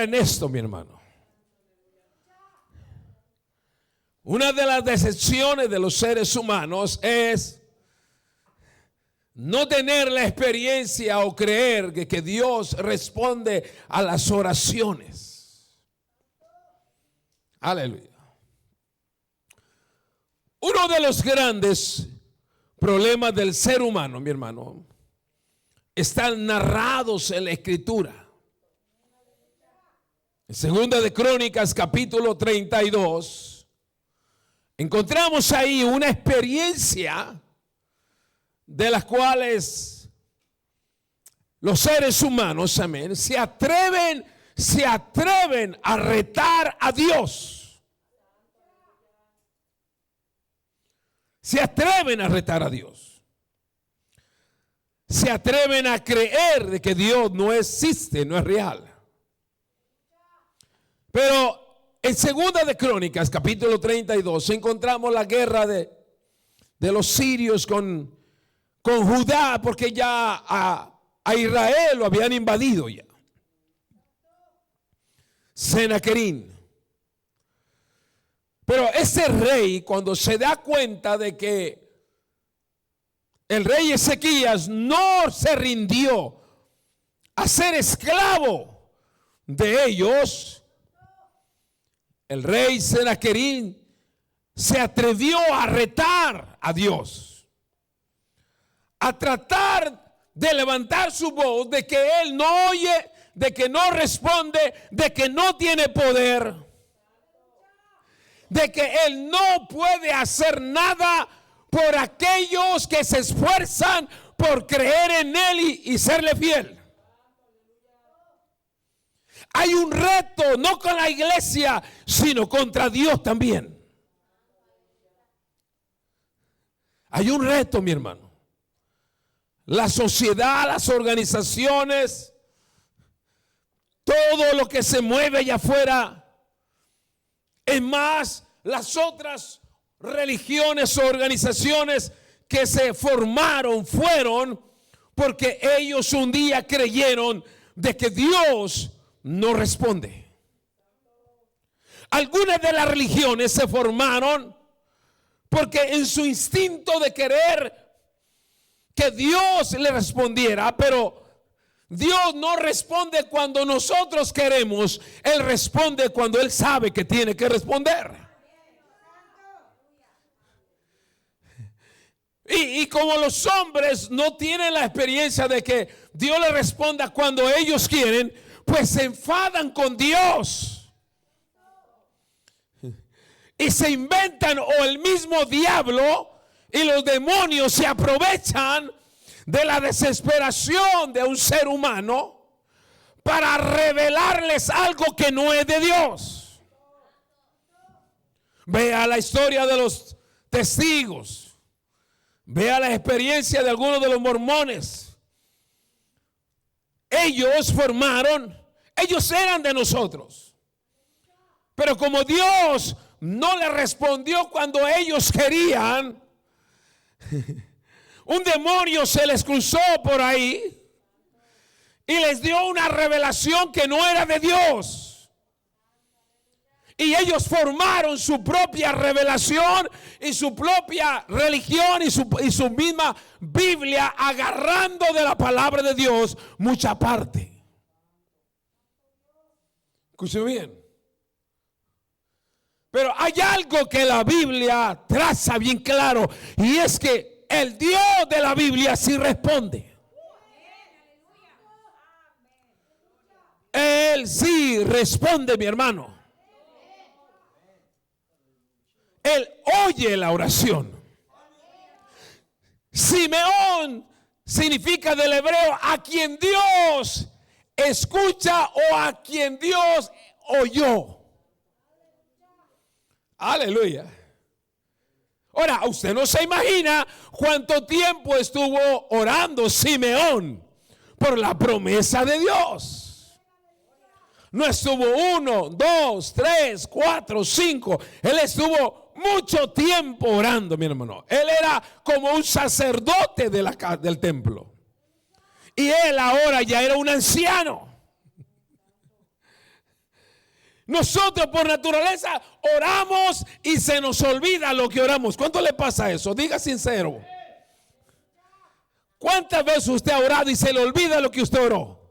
en esto, mi hermano. Una de las decepciones de los seres humanos es no tener la experiencia o creer que Dios responde a las oraciones. Aleluya. Uno de los grandes problemas del ser humano, mi hermano, están narrados en la Escritura. En Segunda de Crónicas, capítulo 32, encontramos ahí una experiencia de las cuales los seres humanos, amén, se atreven a retar a Dios. Se atreven a retar a Dios. Se atreven a creer de que Dios no existe, no es real. Pero en Segunda de Crónicas, capítulo 32, encontramos la guerra de los sirios con Judá, porque ya a Israel lo habían invadido ya. Senaquerín. Pero ese rey, cuando se da cuenta de que el rey Ezequías no se rindió a ser esclavo de ellos, el rey Senaquerín se atrevió a retar a Dios, a tratar de levantar su voz de que él no oye, de que no responde, de que no tiene poder, de que él no puede hacer nada por aquellos que se esfuerzan por creer en él y serle fiel. Hay un reto no con la iglesia, sino contra Dios también. Hay un reto, mi hermano. La sociedad, las organizaciones, todo lo que se mueve allá afuera, es más, las otras religiones o organizaciones que se formaron fueron porque ellos un día creyeron de que Dios no responde. Algunas de las religiones se formaron porque en su instinto de querer que Dios le respondiera, pero Dios no responde cuando nosotros queremos, Él responde cuando Él sabe que tiene que responder. Y como los hombres no tienen la experiencia de que Dios le responda cuando ellos quieren, pues se enfadan con Dios y se inventan, o el mismo diablo y los demonios se aprovechan de la desesperación de un ser humano para revelarles algo que no es de Dios. Vea la historia de los testigos, vea la experiencia de algunos de los mormones. Ellos ellos eran de nosotros, pero como Dios no les respondió cuando ellos querían, un demonio se les cruzó por ahí y les dio una revelación que no era de Dios. Y ellos formaron su propia revelación y su propia religión y su misma Biblia, agarrando de la palabra de Dios mucha parte. Escuchen bien. Pero hay algo que la Biblia traza bien claro, y es que el Dios de la Biblia sí responde. Él sí responde, mi hermano. Él oye la oración. Simeón significa del hebreo a quien Dios escucha o a quien Dios oyó. Aleluya. Ahora, usted no se imagina cuánto tiempo estuvo orando Simeón por la promesa de Dios. No estuvo 1, 2, 3, 4, 5. Él estuvo mucho tiempo orando, mi hermano. Él era como un sacerdote del templo. Y él ahora ya era un anciano. Nosotros por naturaleza oramos y se nos olvida lo que oramos. ¿Cuánto le pasa eso? Diga sincero. ¿Cuántas veces usted ha orado y se le olvida lo que usted oró?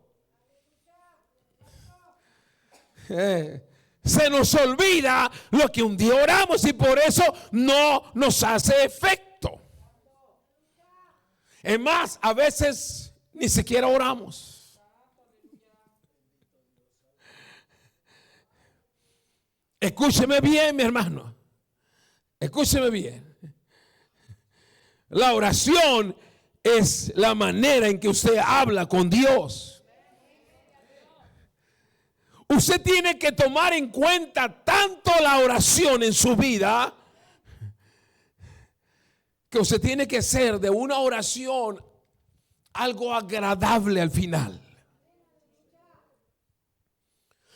Se nos olvida lo que un día oramos y por eso no nos hace efecto. Es más, a veces ni siquiera oramos. Escúcheme bien, mi hermano. Escúcheme bien. La oración es la manera en que usted habla con Dios. Usted tiene que tomar en cuenta tanto la oración en su vida que usted tiene que ser de una oración algo agradable al final.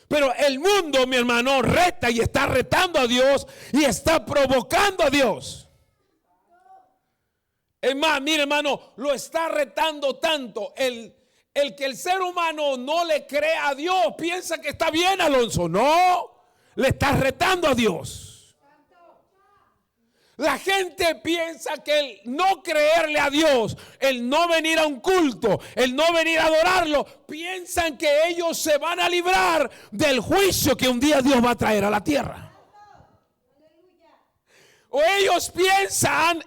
Pero el mundo, mi hermano, reta y está retando a Dios y está provocando a Dios. Es más, mire, hermano, lo está retando tanto. El que el ser humano no le cree a Dios piensa que está bien, Alonso. No, le está retando a Dios. La gente piensa que el no creerle a Dios, el no venir a un culto, el no venir a adorarlo, piensan que ellos se van a librar del juicio que un día Dios va a traer a la tierra. O ellos piensan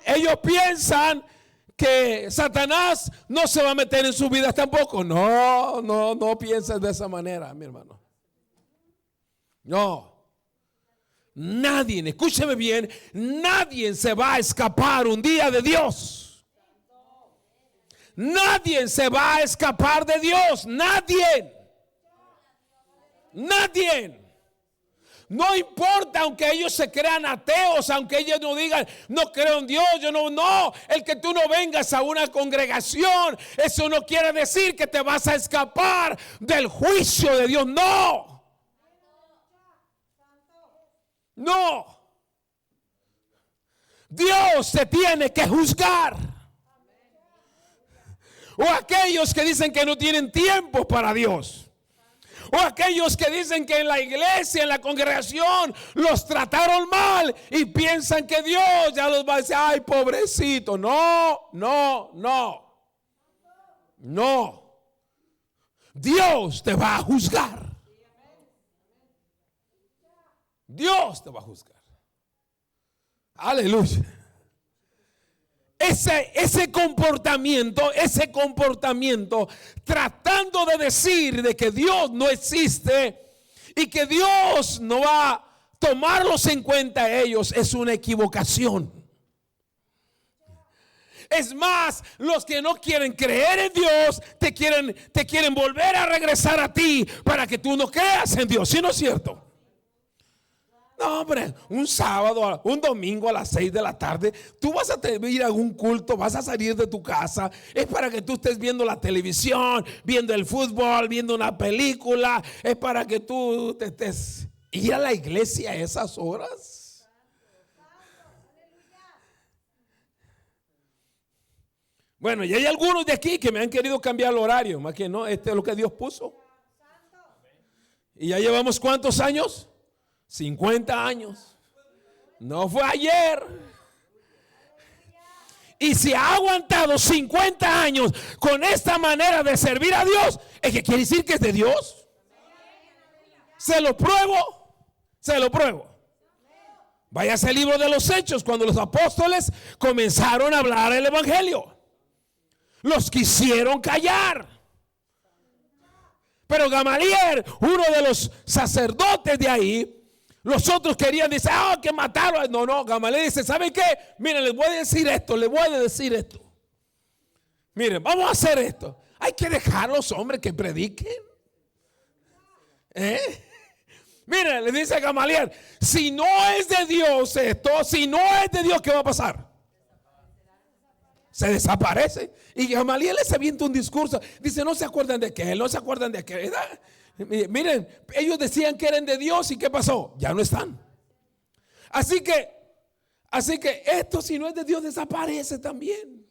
que Satanás no se va a meter en sus vidas tampoco. No pienses de esa manera, mi hermano. No. Nadie, escúcheme bien, nadie se va a escapar un día de Dios. Nadie se va a escapar de Dios. Nadie. No importa aunque ellos se crean ateos, aunque ellos no digan no creo en Dios, no. El que tú no vengas a una congregación, eso no quiere decir que te vas a escapar del juicio de Dios. No. Dios se tiene que juzgar. O aquellos que dicen que no tienen tiempo para Dios. O aquellos que dicen que en la iglesia, en la congregación, los trataron mal y piensan que Dios ya los va a decir, ay, pobrecito. No. Dios te va a juzgar. Dios te va a juzgar. Aleluya. Ese comportamiento tratando de decir de que Dios no existe y que Dios no va a tomarlos en cuenta a ellos, es una equivocación. Es más, los que no quieren creer en Dios te quieren volver a regresar a ti para que tú no creas en Dios. ¿Sí no es cierto? No, hombre, un sábado, un domingo a las 6 de la tarde, tú vas a ir a algún culto, vas a salir de tu casa, es para que tú estés viendo la televisión, viendo el fútbol, viendo una película, es para que tú te estés. ¿Ir a la iglesia a esas horas? Bueno, y hay algunos de aquí que me han querido cambiar el horario, más que no, este es lo que Dios puso. ¿Y ya llevamos cuántos años? 50 años. No fue ayer. Y si ha aguantado 50 años con esta manera de servir a Dios, es que quiere decir que es de Dios. Se lo pruebo. Váyase al libro de los Hechos, cuando los apóstoles comenzaron a hablar el evangelio. Los quisieron callar. Pero Gamaliel, uno de los sacerdotes de ahí, los otros querían decir, que matarlo. No, Gamaliel dice, ¿saben qué? Miren, les voy a decir esto. Miren, vamos a hacer esto. Hay que dejar a los hombres que prediquen. Miren, le dice a Gamaliel, si no es de Dios esto, si no es de Dios, ¿qué va a pasar? Se desaparece. Y Gamaliel se avienta un discurso. Dice, no se acuerdan de aquel, no se acuerdan de aquel. Miren, ellos decían que eran de Dios y ¿qué pasó? Ya no están. Así que esto, si no es de Dios, desaparece también.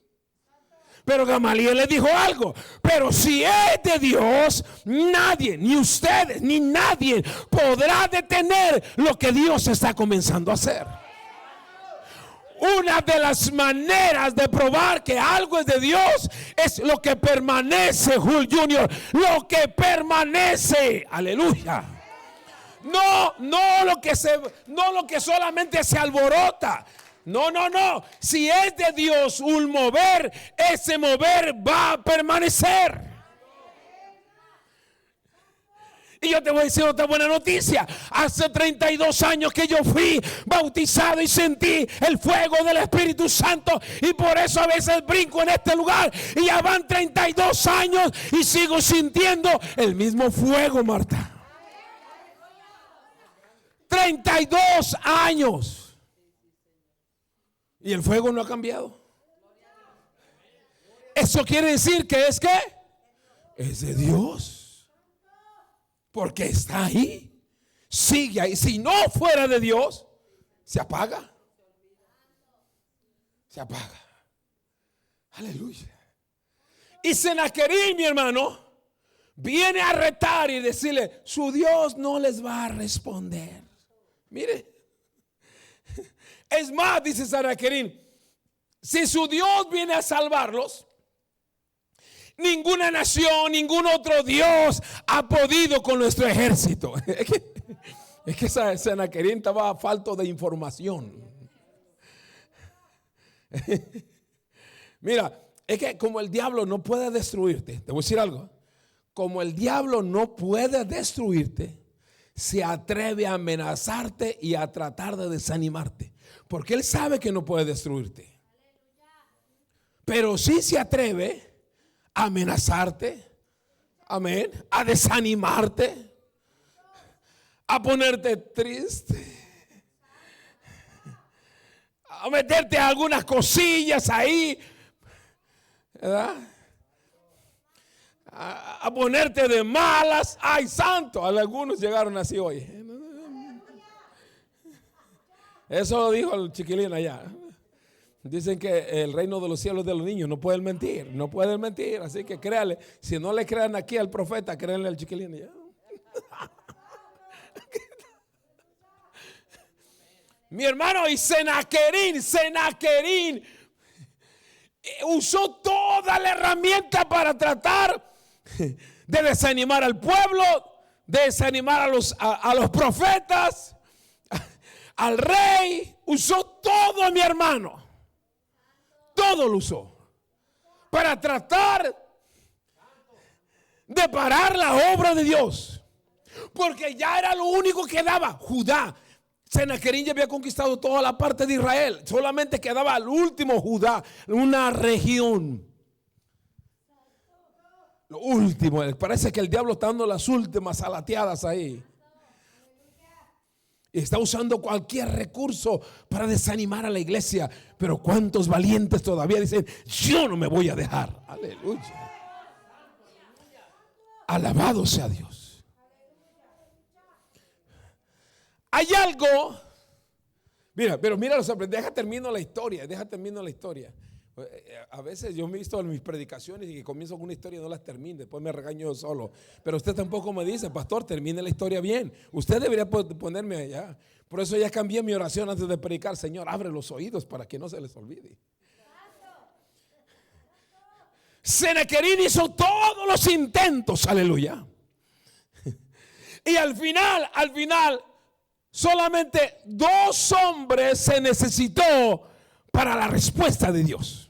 Pero Gamaliel le dijo algo: pero si es de Dios, nadie, ni ustedes, ni nadie podrá detener lo que Dios está comenzando a hacer. Una de las maneras de probar que algo es de Dios es lo que permanece, Jul Junior, lo que permanece. Aleluya. No lo que solamente se alborota. No. Si es de Dios un mover, ese mover va a permanecer. Y yo te voy a decir otra buena noticia. Hace 32 años que yo fui bautizado y sentí el fuego del Espíritu Santo. Y por eso a veces brinco en este lugar. Y ya van 32 años y sigo sintiendo el mismo fuego, Marta. 32 años. Y el fuego no ha cambiado. Eso quiere decir que es de Dios. Porque está ahí, sigue ahí. Si no fuera de Dios, se apaga. Se apaga. Aleluya. Y Senaquerí, mi hermano, viene a retar y decirle: su Dios no les va a responder. Mire, es más, dice Senaquerí, si su Dios viene a salvarlos, ninguna nación, ningún otro Dios ha podido con nuestro ejército. Es que Senaquerí estaba falto de información. Mira, es que como el diablo no puede destruirte, te voy a decir algo. Como el diablo no puede destruirte, se atreve a amenazarte y a tratar de desanimarte, porque él sabe que no puede destruirte. Pero sí se atreve a amenazarte, amén, a desanimarte, a ponerte triste, a meterte algunas cosillas ahí, ¿verdad? A ponerte de malas. Ay, santo, algunos llegaron así hoy. Eso lo dijo el chiquilín allá. Dicen que el reino de los cielos es de los niños. No pueden mentir, no pueden mentir. Así que créale. Si no le crean aquí al profeta, créanle al chiquilín allá. Mi hermano, y Senaquerí usó toda la herramienta para tratar de desanimar al pueblo, de desanimar a los profetas, al rey. Usó todo, mi hermano. Todo lo usó para tratar de parar la obra de Dios, porque ya era lo único que daba. Judá, Senaquerí ya había conquistado toda la parte de Israel, solamente quedaba el último Judá, una región. Lo último, parece que el diablo está dando las últimas alateadas ahí. Y está usando cualquier recurso para desanimar a la iglesia. Pero cuántos valientes todavía dicen: yo no me voy a dejar. Aleluya. Alabado sea Dios. Hay algo. Mira, pero mira, deja termino la historia. A veces yo me he visto en mis predicaciones y que comienzo con una historia y no las termino, después me regaño yo solo. Pero usted tampoco me dice: pastor, termine la historia bien. Usted debería ponerme allá. Por eso ya cambié mi oración antes de predicar: Señor, abre los oídos para que no se les olvide. Senaquerí hizo todos los intentos, aleluya. Y al final, solamente 2 hombres se necesitó para la respuesta de Dios.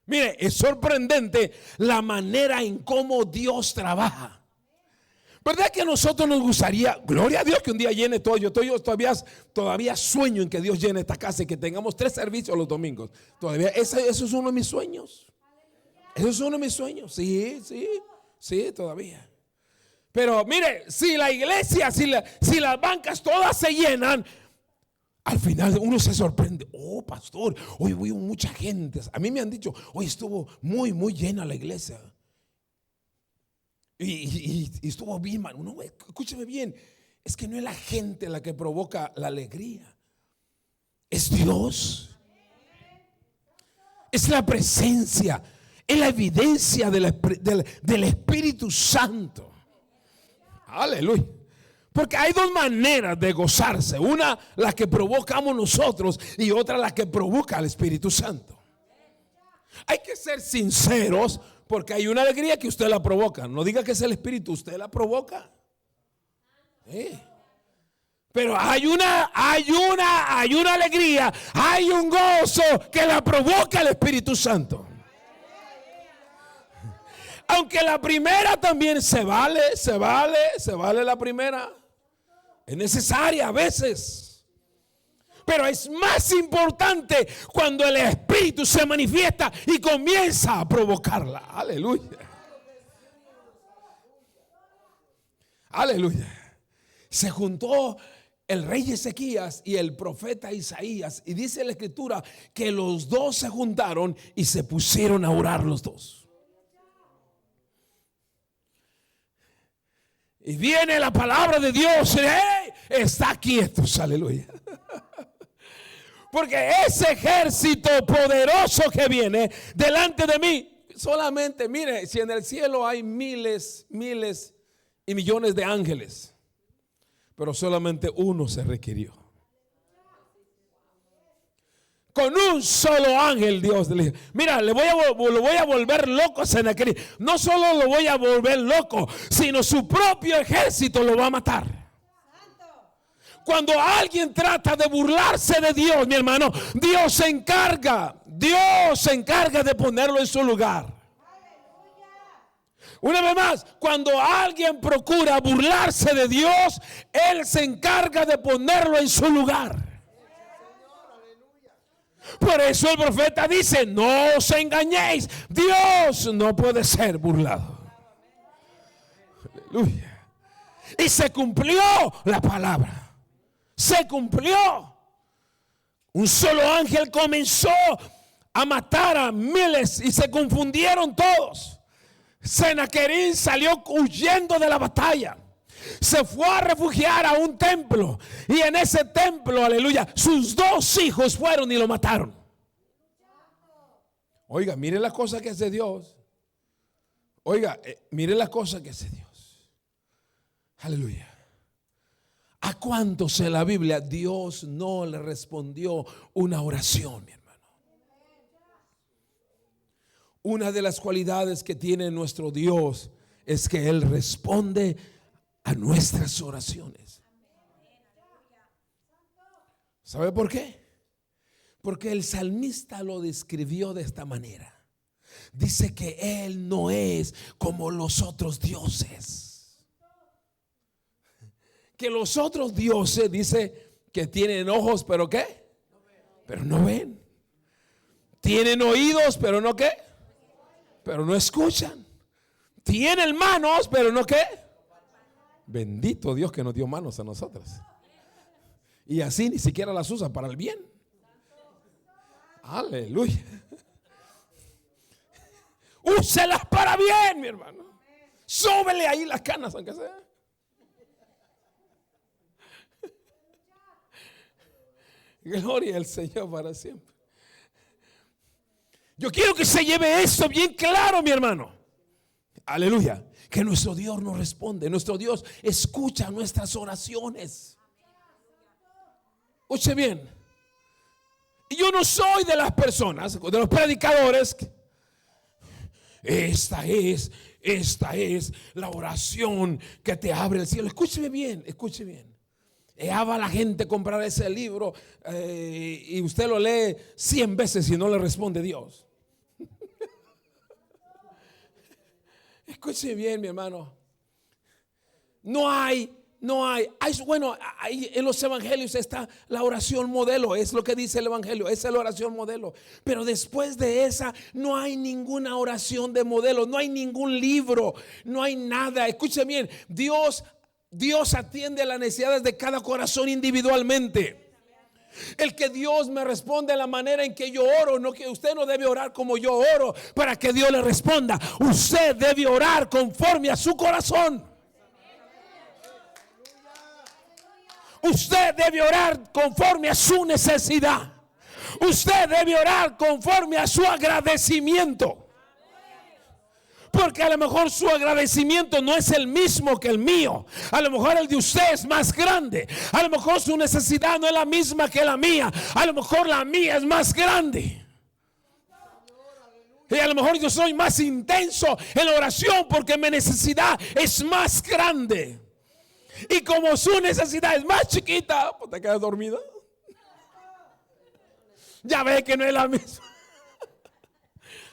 Mire, es sorprendente la manera en cómo Dios trabaja. ¿Verdad que a nosotros nos gustaría, gloria a Dios, que un día llene todo? Yo todavía sueño en que Dios llene esta casa y que tengamos 3 servicios los domingos. Todavía, eso es uno de mis sueños. Eso es uno de mis sueños. Sí, todavía. Pero mire, si la iglesia, si las bancas todas se llenan, al final uno se sorprende: oh, pastor, hoy hubo mucha gente. A mí me han dicho: hoy estuvo muy, muy llena la iglesia. Y estuvo bien, man. No, escúchame bien. Es que no es la gente la que provoca la alegría, es Dios. Es la presencia, es la evidencia del Espíritu Santo. Aleluya. Porque hay dos maneras de gozarse. Una, la que provocamos nosotros, y otra, la que provoca al Espíritu Santo. Hay que ser sinceros, porque hay una alegría que usted la provoca. No diga que es el Espíritu, usted la provoca. Pero hay una alegría, hay un gozo que la provoca el Espíritu Santo. Aunque la primera también se vale la primera. Es necesaria a veces. Pero es más importante cuando el Espíritu se manifiesta y comienza a provocarla. Aleluya. Aleluya. Se juntó el rey Ezequías y el profeta Isaías, y dice la escritura que los dos se juntaron y se pusieron a orar los dos. Y viene la palabra de Dios. ¡Hey! Está quietos, aleluya. Porque ese ejército poderoso que viene delante de mí, solamente, mire, si en el cielo hay miles y millones de ángeles, pero solamente uno se requirió. Con un solo ángel Dios le dijo: mira, lo voy a volver loco a Sennacherib. No solo lo voy a volver loco, sino su propio ejército lo va a matar. Cuando alguien trata de burlarse de Dios, mi hermano, Dios se encarga de ponerlo en su lugar. Una vez más, cuando alguien procura burlarse de Dios, Él se encarga de ponerlo en su lugar. Por eso el profeta dice: no os engañéis, Dios no puede ser burlado. Aleluya. Y se cumplió la palabra. Se cumplió. Un solo ángel comenzó a matar a miles y se confundieron todos. Sennacherib salió huyendo de la batalla. Se fue a refugiar a un templo, y en ese templo, aleluya, sus dos hijos fueron y lo mataron. Oiga, mire la cosa que hace Dios. Oiga, mire la cosa que hace Dios. Aleluya. ¿A cuántos en la Biblia Dios no le respondió una oración, mi hermano? Una de las cualidades que tiene nuestro Dios es que Él responde a nuestras oraciones. ¿Sabe por qué? Porque el salmista lo describió de esta manera. Dice que Él no es como los otros dioses. Que los otros dioses, dice que tienen ojos, pero ¿qué? Pero no ven. Tienen oídos, pero no ¿qué? Pero no escuchan. Tienen manos, pero no ¿qué? Bendito Dios que nos dio manos a nosotros. Y así ni siquiera las usa para el bien. Aleluya. Úselas para bien, mi hermano. Sóbele ahí las canas, aunque sea. Gloria al Señor para siempre. Yo quiero que se lleve esto bien claro, mi hermano. Aleluya. Que nuestro Dios nos responde. Nuestro Dios escucha nuestras oraciones. Escuche bien. Y yo no soy de las personas, de los predicadores. Esta es la oración que te abre el cielo. Escúcheme bien, escuche bien. Va la gente a comprar ese libro y usted lo lee 100 veces y no le responde Dios. Escuche bien, mi hermano. Bueno, ahí en los evangelios está la oración modelo. Es lo que dice el evangelio. Esa es la oración modelo. Pero después de esa no hay ninguna oración de modelo. No hay ningún libro. No hay nada. Escuche bien. Dios atiende a las necesidades de cada corazón individualmente. El que Dios me responde a la manera en que yo oro, no que usted no debe orar como yo oro para que Dios le responda. Usted debe orar conforme a su corazón. Usted debe orar conforme a su necesidad. Usted debe orar conforme a su agradecimiento. Porque a lo mejor su agradecimiento no es el mismo que el mío. A lo mejor el de usted es más grande. A lo mejor su necesidad no es la misma que la mía. A lo mejor la mía es más grande. Y a lo mejor yo soy más intenso en la oración porque mi necesidad es más grande. Y como su necesidad es más chiquita, pues te quedas dormida. Ya ve que no es la misma.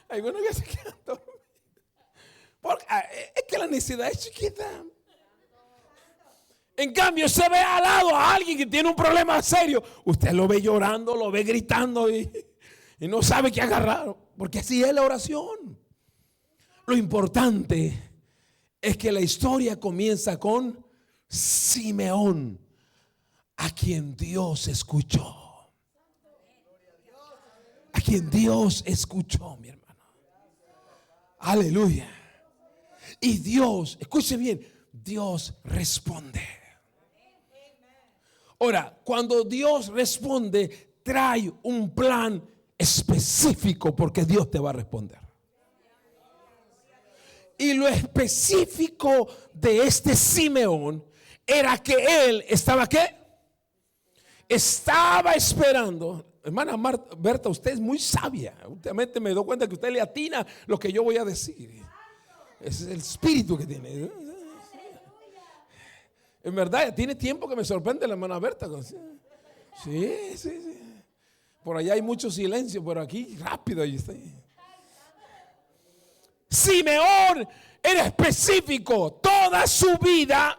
Hay uno que se queda dormido. Porque es que la necesidad es chiquita. En cambio, se ve al lado a alguien que tiene un problema serio. Usted lo ve llorando, lo ve gritando y no sabe qué agarrar. Porque así es la oración. Lo importante es que la historia comienza con Simeón, a quien Dios escuchó. A quien Dios escuchó, mi hermano. Aleluya. Y Dios, escuche bien, Dios responde. Ahora, cuando Dios responde, trae un plan específico porque Dios te va a responder. Y lo específico de este Simeón era que él estaba ¿qué? Estaba esperando. Hermana Berta, usted es muy sabia. Últimamente me doy cuenta que usted le atina lo que yo voy a decir. Ese es el espíritu que tiene. En verdad, tiene tiempo que me sorprende la hermana Berta. Sí. Por allá hay mucho silencio, pero aquí rápido. Simeón era específico. Toda su vida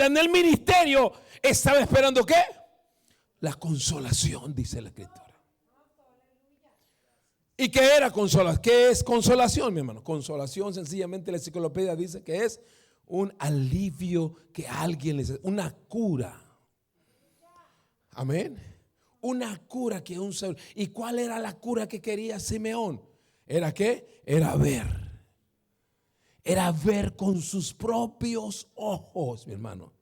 en el ministerio estaba esperando ¿qué? La consolación, dice la escritura. ¿Y qué era consolación? ¿Qué es consolación, mi hermano? Consolación, sencillamente la enciclopedia dice que es un alivio que alguien les, una cura. Amén. Una cura que un ser. ¿Y cuál era la cura que quería Simeón? ¿Era qué? Era ver. Era ver con sus propios ojos, mi hermano.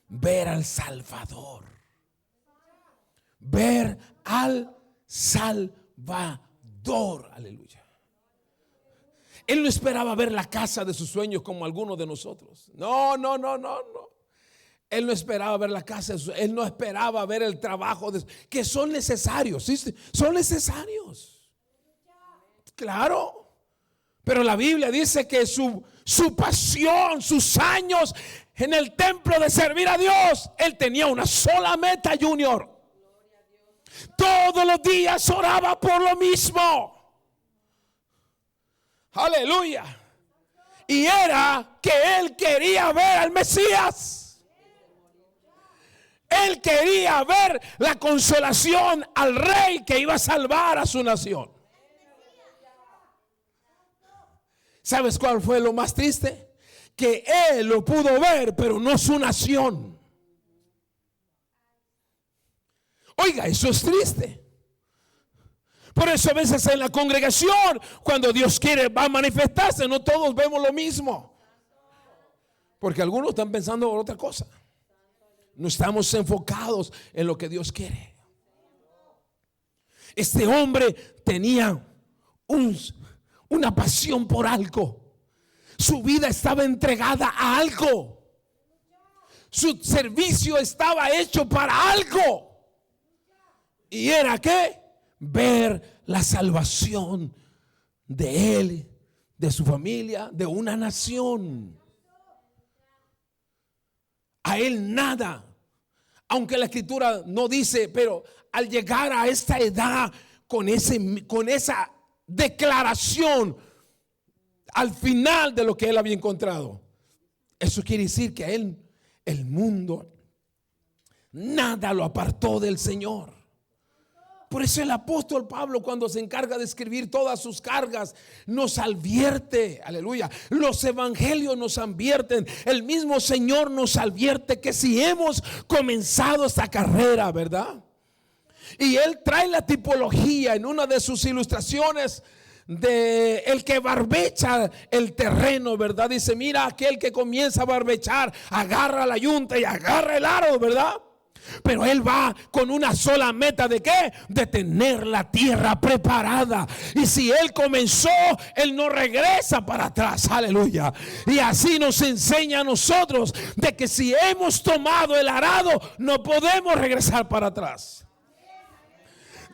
Ver al Salvador. Ver al Salvador. Aleluya. Él no esperaba ver la casa de sus sueños como algunos de nosotros. No. Él no esperaba ver la casa de sus sueños. Él no esperaba ver el trabajo que son necesarios. ¿Sí? Son necesarios. Claro. Pero la Biblia dice que su pasión, sus años en el templo de servir a Dios, él tenía una sola meta, Junior. Todos los días oraba por lo mismo. Aleluya. Y era que él quería ver al Mesías. Él quería ver la consolación al rey que iba a salvar a su nación. ¿Sabes cuál fue lo más triste? Que él lo pudo ver, pero no su nación. Oiga, eso es triste. Por eso a veces en la congregación, cuando Dios quiere va a manifestarse, no todos vemos lo mismo. Porque algunos están pensando en otra cosa. No estamos enfocados en lo que Dios quiere. Este hombre tenía una pasión por algo. Su vida estaba entregada a algo. Su servicio estaba hecho para algo. Y era ¿qué? Ver la salvación de él, de su familia, de una nación. A él nada, aunque la escritura no dice, pero al llegar a esta edad con esa declaración al final de lo que él había encontrado, eso quiere decir que a él el mundo nada lo apartó del Señor. Por eso el apóstol Pablo, cuando se encarga de escribir todas sus cargas, nos advierte, aleluya, los evangelios nos advierten, el mismo Señor nos advierte que si hemos comenzado esta carrera, ¿verdad? Y él trae la tipología en una de sus ilustraciones de el que barbecha el terreno, ¿verdad? Dice, mira, aquel que comienza a barbechar, agarra la yunta y agarra el aro, ¿verdad? Pero Él va con una sola meta, ¿de qué? De tener la tierra preparada. Y si Él comenzó, Él no regresa para atrás. Aleluya. Y así nos enseña a nosotros de que si hemos tomado el arado, no podemos regresar para atrás.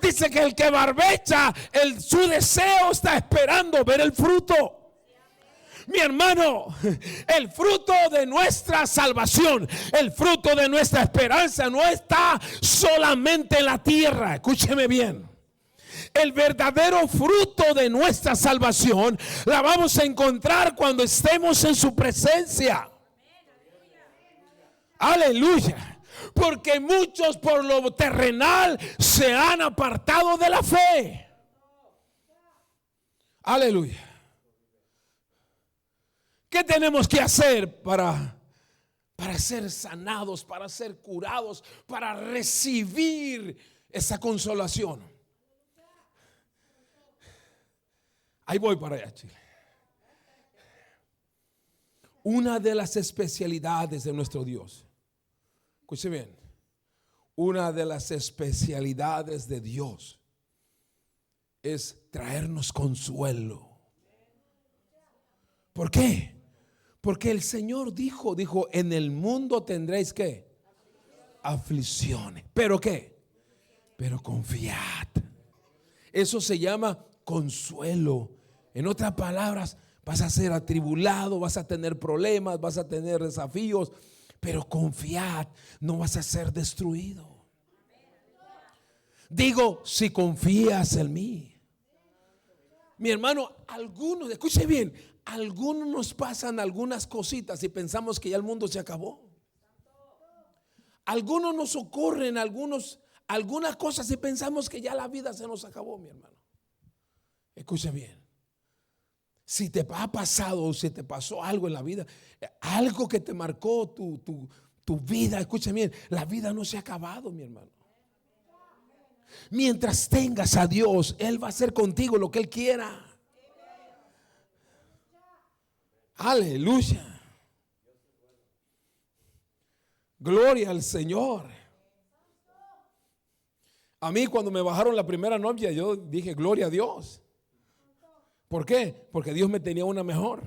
Dice que el que barbecha, su deseo está esperando ver el fruto. Mi hermano, el fruto de nuestra salvación, el fruto de nuestra esperanza no está solamente en la tierra. Escúcheme bien. El verdadero fruto de nuestra salvación la vamos a encontrar cuando estemos en su presencia. Aleluya. Porque muchos por lo terrenal se han apartado de la fe. Aleluya. ¿Qué tenemos que hacer para ser sanados, para ser curados, para recibir esa consolación? Ahí voy para allá, Chile. Una de las especialidades de nuestro Dios, escuche bien, una de las especialidades de Dios es traernos consuelo. ¿Por qué? Porque el Señor dijo, en el mundo tendréis ¿qué? Aflicciones. ¿Pero qué? Pero confiad. Eso se llama consuelo. En otras palabras, vas a ser atribulado, vas a tener problemas, vas a tener desafíos, pero confiad, no vas a ser destruido. Digo, si confías en mí. Mi hermano, algunos, escuche bien, algunos nos pasan algunas cositas y pensamos que ya el mundo se acabó. Algunos nos ocurren algunas cosas y pensamos que ya la vida se nos acabó, mi hermano. Escuche bien. Si te ha pasado o si te pasó algo en la vida, algo que te marcó tu vida, escuche bien, la vida no se ha acabado, mi hermano. Mientras tengas a Dios, Él va a hacer contigo lo que Él quiera. Aleluya. Gloria al Señor. A mí cuando me bajaron la primera novia, yo dije gloria a Dios. ¿Por qué? Porque Dios me tenía una mejor.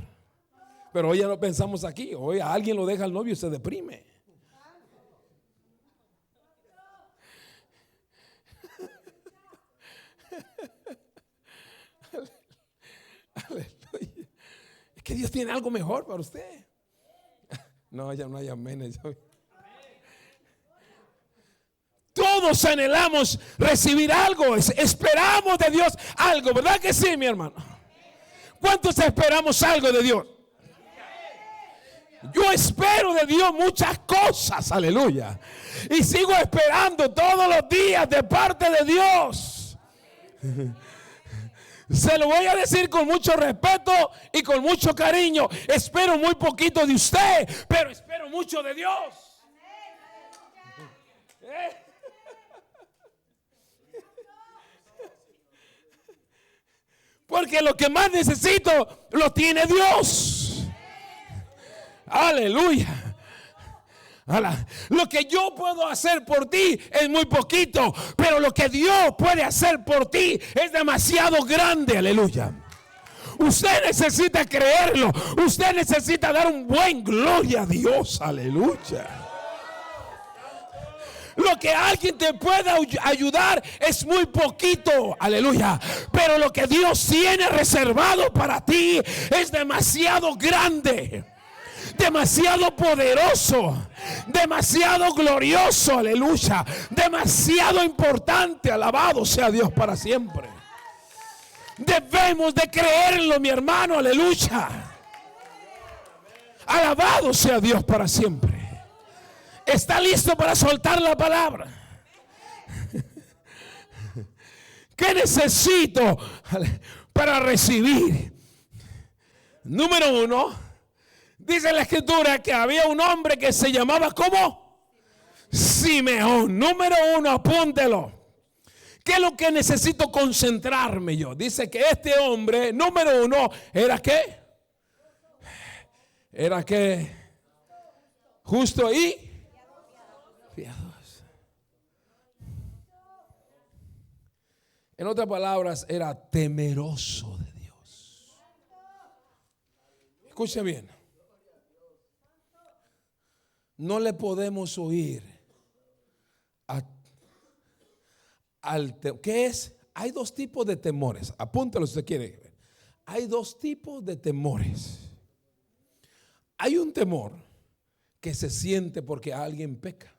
Pero hoy ya no pensamos aquí. Hoy a alguien lo deja el novio y se deprime. Aleluya. Es que Dios tiene algo mejor para usted. No, ya no hay amén. Todos anhelamos recibir algo. Esperamos de Dios algo. ¿Verdad que sí, mi hermano? ¿Cuántos esperamos algo de Dios? Yo espero de Dios muchas cosas. Aleluya. Y sigo esperando todos los días de parte de Dios. Se lo voy a decir con mucho respeto y con mucho cariño. Espero muy poquito de usted, pero espero mucho de Dios. Porque lo que más necesito lo tiene Dios. Aleluya. Lo que yo puedo hacer por ti es muy poquito, pero lo que Dios puede hacer por ti es demasiado grande. Aleluya. Usted necesita creerlo. Usted necesita dar un buen gloria a Dios. Aleluya. Lo que alguien te pueda ayudar es muy poquito, aleluya. Pero lo que Dios tiene reservado para ti es demasiado grande, demasiado poderoso, demasiado glorioso, aleluya. Demasiado importante, alabado sea Dios para siempre. Debemos de creerlo, mi hermano, aleluya. Alabado sea Dios para siempre. ¿Está listo para soltar la palabra? ¿Qué necesito para recibir? Número uno, dice la escritura que había un hombre que se llamaba ¿cómo? Simeón. Número uno, apúntelo. ¿Qué es lo que necesito concentrarme yo? Dice que este hombre, número uno, ¿era qué? Era que justo y piadoso. En otras palabras, era temeroso de Dios. Escuche bien. No le podemos oír ¿qué es? Hay dos tipos de temores. Apúntalo si usted quiere. Hay dos tipos de temores. Hay un temor que se siente porque alguien peca.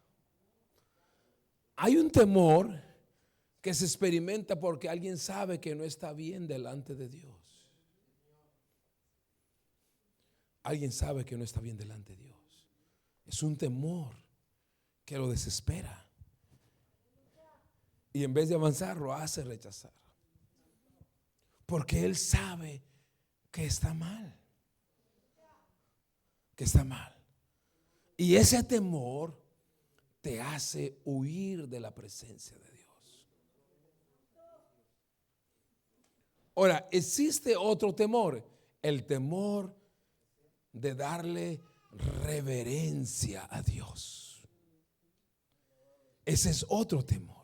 Hay un temor que se experimenta porque alguien sabe que no está bien delante de Dios. Alguien sabe que no está bien delante de Dios. Es un temor que lo desespera. Y en vez de avanzar, lo hace rechazar. Porque él sabe que está mal. Que está mal. Y ese temor te hace huir de la presencia de Dios. Ahora, existe otro temor. El temor de darle reverencia a Dios. Ese es otro temor.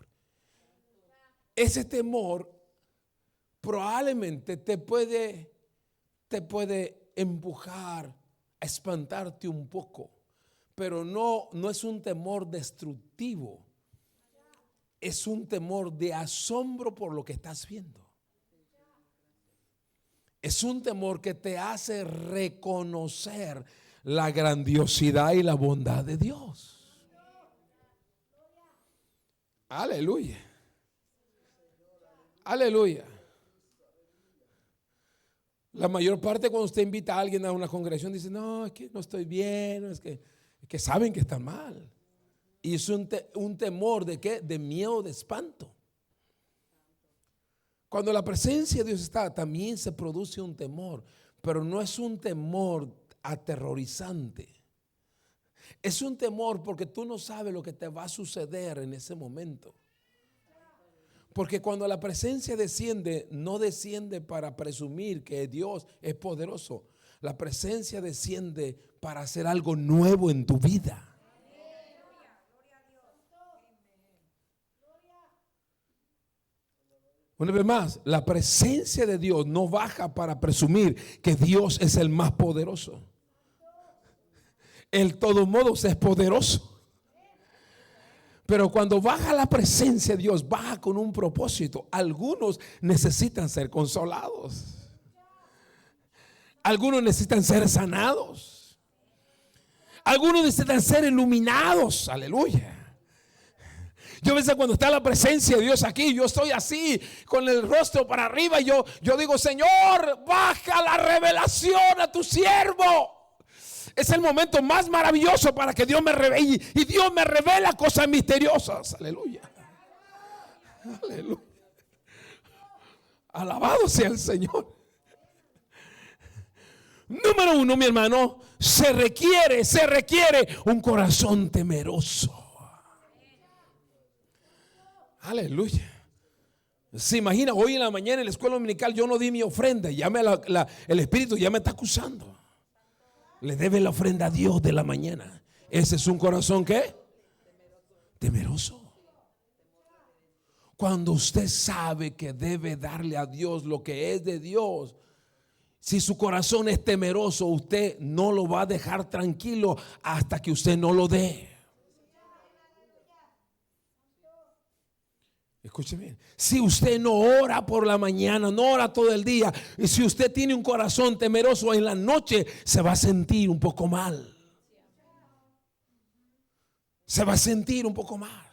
Ese temor probablemente te puede empujar a espantarte un poco, pero no es un temor destructivo. Es un temor de asombro por lo que estás viendo. Es un temor que te hace reconocer la grandiosidad y la bondad de Dios. Aleluya. Aleluya. La mayor parte cuando usted invita a alguien a una congregación dice, no, es que no estoy bien, es que saben que está mal. Y es un temor de ¿qué? De miedo, de espanto. Cuando la presencia de Dios está, también se produce un temor, pero no es un temor aterrorizante. Es un temor porque tú no sabes lo que te va a suceder en ese momento. Porque cuando la presencia desciende, no desciende para presumir que Dios es poderoso. La presencia desciende para hacer algo nuevo en tu vida. Una vez más, la presencia de Dios no baja para presumir que Dios es el más poderoso. El todos modos es poderoso. Pero cuando baja la presencia de Dios, baja con un propósito. Algunos necesitan ser consolados. Algunos necesitan ser sanados. Algunos necesitan ser iluminados. Aleluya. Yo a veces cuando está la presencia de Dios aquí, yo estoy así con el rostro para arriba y yo digo, Señor, baja la revelación a tu siervo. Es el momento más maravilloso para que Dios me revele. Y Dios me revela cosas misteriosas. Aleluya. Aleluya. Alabado sea el Señor. Número uno, mi hermano, se requiere un corazón temeroso. Aleluya. Se imagina, hoy en la mañana en la escuela dominical yo no di mi ofrenda. Ya el Espíritu ya me está acusando. Le debe la ofrenda a Dios de la mañana. Ese es un corazón ¿qué? Temeroso. Cuando usted sabe que debe darle a Dios lo que es de Dios, si su corazón es temeroso, usted no lo va a dejar tranquilo hasta que usted no lo dé. Escuche bien, si usted no ora por la mañana, no ora todo el día, y si usted tiene un corazón temeroso en la noche, se va a sentir un poco mal. Se va a sentir un poco mal.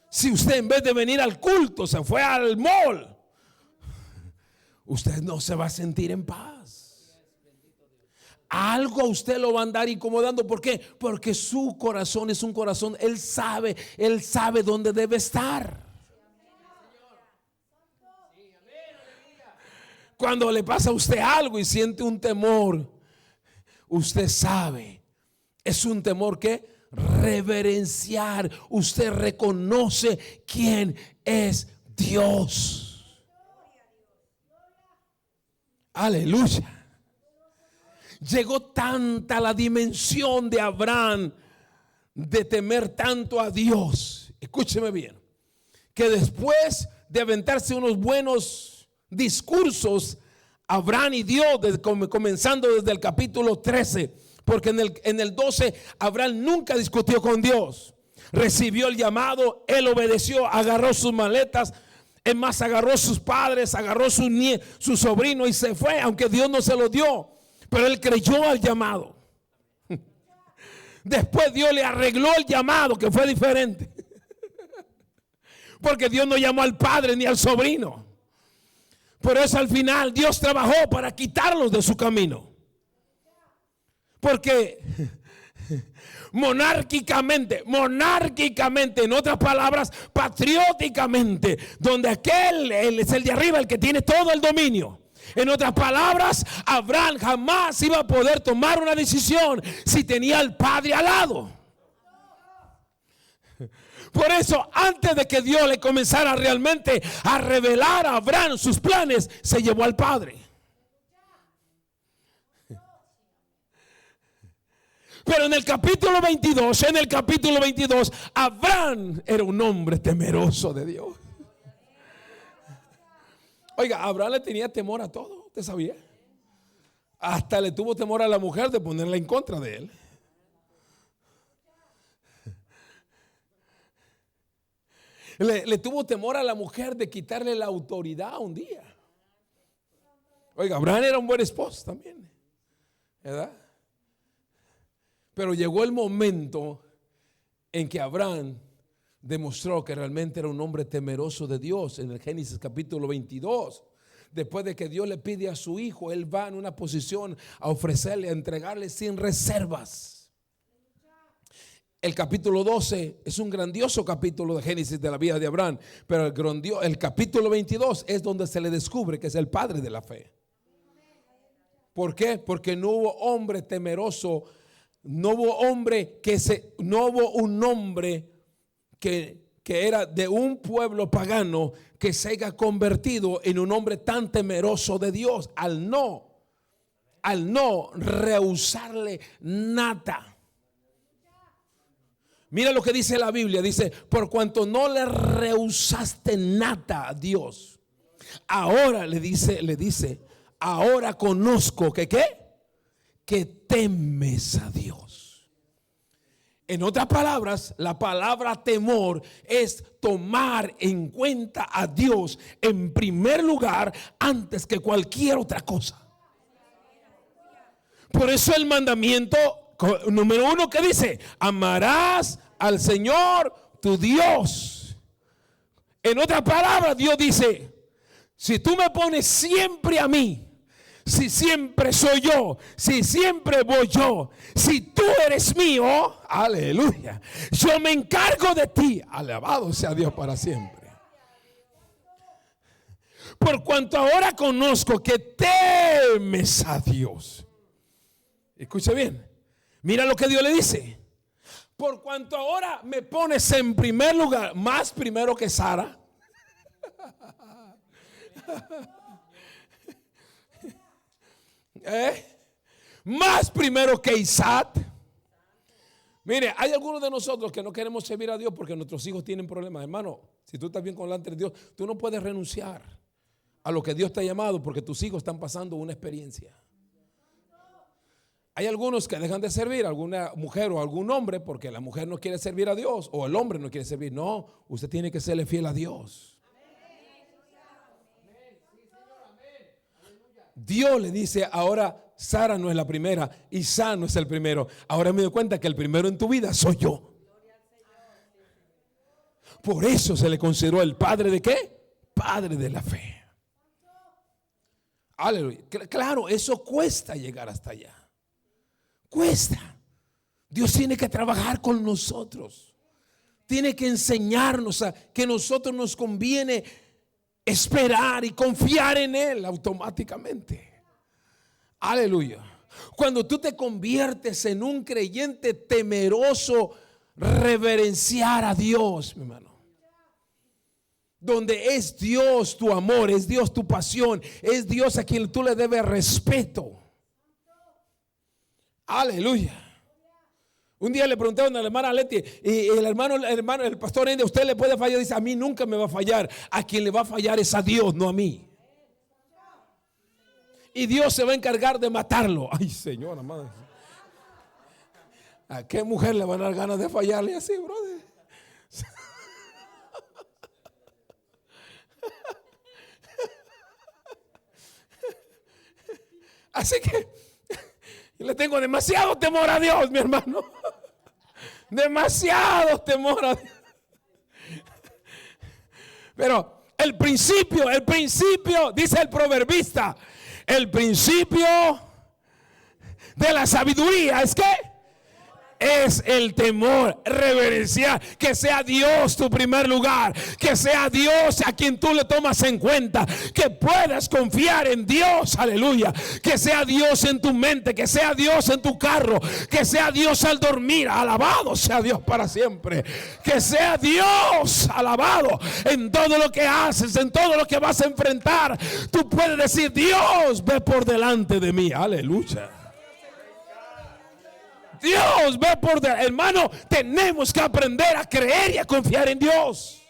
Si usted en vez de venir al culto se fue al mall, usted no se va a sentir en paz. Algo a usted lo va a andar incomodando. ¿Por qué? Porque su corazón es un corazón, él sabe dónde debe estar. Cuando le pasa a usted algo y siente un temor, usted sabe, es un temor que reverenciar. Usted reconoce quién es Dios. Aleluya. Llegó tanta la dimensión de Abraham de temer tanto a Dios. Escúcheme bien, que después de aventarse unos buenos discursos Abraham y Dios, comenzando desde el capítulo 13, porque en el 12 Abraham nunca discutió con Dios. Recibió el llamado, él obedeció, agarró sus maletas, es más, agarró sus padres, agarró su sobrino y se fue, aunque Dios no se lo dio, pero él creyó al llamado. Después Dios le arregló el llamado, que fue diferente, porque Dios no llamó al padre ni al sobrino. Por eso al final Dios trabajó para quitarlos de su camino, porque monárquicamente, en otras palabras, patrióticamente, donde aquel es el de arriba, el que tiene todo el dominio. En otras palabras, Abraham jamás iba a poder tomar una decisión si tenía al padre al lado. Por eso, antes de que Dios le comenzara realmente a revelar a Abraham sus planes, se llevó al padre. Pero en el capítulo 22, Abraham era un hombre temeroso de Dios. Oiga, Abraham le tenía temor a todo, ¿usted sabía? Hasta le tuvo temor a la mujer de ponerla en contra de él. Le tuvo temor a la mujer de quitarle la autoridad un día. Oiga, Abraham era un buen esposo también, ¿verdad? Pero llegó el momento en que Abraham demostró que realmente era un hombre temeroso de Dios. En el Génesis capítulo 22, después de que Dios le pide a su hijo, él va en una posición a ofrecerle, a entregarle sin reservas. El capítulo 12 es un grandioso capítulo de Génesis de la vida de Abraham, pero el capítulo 22 es donde se le descubre que es el padre de la fe. ¿Por qué? Porque no hubo hombre temeroso, no hubo un hombre que era de un pueblo pagano que se haya convertido en un hombre tan temeroso de Dios al no rehusarle nada. Mira lo que dice la Biblia, dice: por cuanto no le rehusaste nada a Dios, ahora le dice, ahora conozco que temes a Dios. En otras palabras, la palabra temor es tomar en cuenta a Dios en primer lugar antes que cualquier otra cosa. Por eso el mandamiento número 1 que dice: amarás al Señor tu Dios. En otras palabras, Dios dice: si tú me pones siempre a mí, si siempre soy yo, si siempre voy yo, si tú eres mío, aleluya, yo me encargo de ti. Alabado sea Dios para siempre. Por cuanto ahora conozco que temes a Dios. Escuche bien, mira lo que Dios le dice: por cuanto ahora me pones en primer lugar, más primero que Sara. Más primero que Isaac. Mire, hay algunos de nosotros que no queremos servir a Dios porque nuestros hijos tienen problemas. Hermano, si tú estás bien con delante de Dios, tú no puedes renunciar a lo que Dios te ha llamado porque tus hijos están pasando una experiencia. Hay algunos que dejan de servir a alguna mujer o a algún hombre porque la mujer no quiere servir a Dios o el hombre no quiere servir. No, usted tiene que serle fiel a Dios. Dios le dice: ahora Sara no es la primera, Isaac no es el primero. Ahora me doy cuenta que el primero en tu vida soy yo. Por eso se le consideró el padre de ¿qué? Padre de la fe. Aleluya. Claro, eso cuesta llegar hasta allá. Cuesta. Dios tiene que trabajar con nosotros. Tiene que enseñarnos a que nosotros nos conviene esperar y confiar en Él automáticamente. Aleluya. Cuando tú te conviertes en un creyente temeroso, reverenciar a Dios, mi hermano, donde es Dios tu amor, es Dios tu pasión, es Dios a quien tú le debes respeto. Aleluya. Un día le pregunté a una hermana Leti, y el pastor Ende, ¿usted le puede fallar? Dice, a mí nunca me va a fallar. A quien le va a fallar es a Dios, no a mí. Y Dios se va a encargar de matarlo. Ay, señora, madre. ¿A qué mujer le van a dar ganas de fallarle así, brother? Así que yo le tengo demasiado temor a Dios, mi hermano. Demasiado temor a Dios. Pero el principio, dice el proverbista, el principio de la sabiduría es que es el temor reverencial. Que sea Dios tu primer lugar, que sea Dios a quien tú le tomas en cuenta, que puedas confiar en Dios, aleluya. Que sea Dios en tu mente, que sea Dios en tu carro, que sea Dios al dormir. Alabado sea Dios para siempre. Que sea Dios alabado en todo lo que haces, en todo lo que vas a enfrentar. Tú puedes decir, Dios ve por delante de mí, aleluya. Dios ve por delante. Hermano, tenemos que aprender a creer y a confiar en Dios.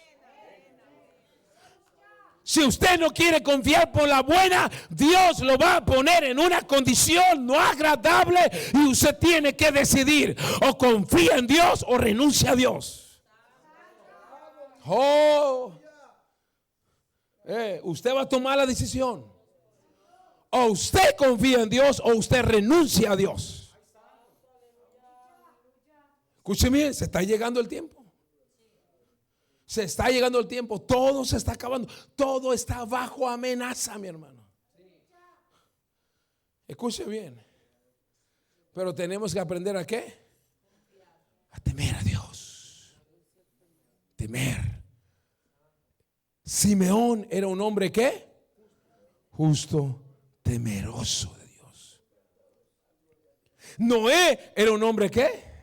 Si usted no quiere confiar por la buena, Dios lo va a poner en una condición no agradable y usted tiene que decidir: o confía en Dios o renuncia a Dios. Usted va a tomar la decisión. O usted confía en Dios o usted renuncia a Dios. Escúcheme bien, se está llegando el tiempo. Se está llegando el tiempo. Todo se está acabando. Todo está bajo amenaza, mi hermano. Escuche bien. Pero tenemos que aprender ¿a qué? A temer a Dios. Temer. Simeón era un hombre ¿qué? Justo, temeroso de Dios. Noé era un hombre ¿qué?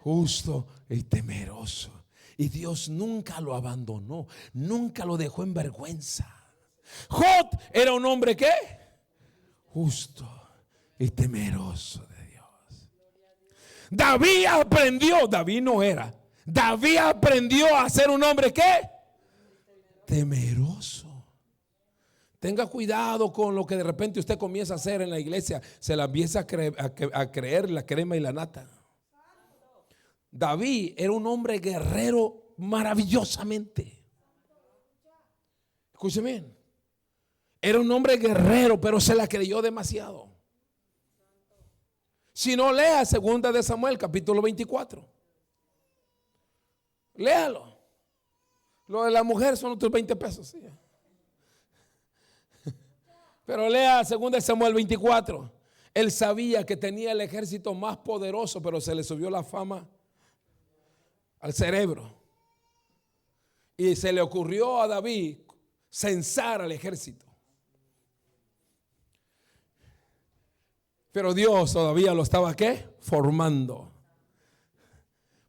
Justo y temeroso. Y Dios nunca lo abandonó, nunca lo dejó en vergüenza. Job era un hombre ¿qué? Justo y temeroso de Dios. David aprendió a ser un hombre ¿qué? Temeroso. Tenga cuidado con lo que de repente usted comienza a hacer en la iglesia. Se la empieza a creer la crema y la nata. David era un hombre guerrero maravillosamente. Escúcheme bien. Era un hombre guerrero, pero se la creyó demasiado. Si no, lea 2 de Samuel capítulo 24. Léalo. Lo de la mujer son otros 20 pesos. ¿Sí? Pero lea 2 de Samuel 24. Él sabía que tenía el ejército más poderoso, pero se le subió la fama al cerebro. Y se le ocurrió a David censar al ejército. Pero Dios todavía lo estaba ¿qué? Formando.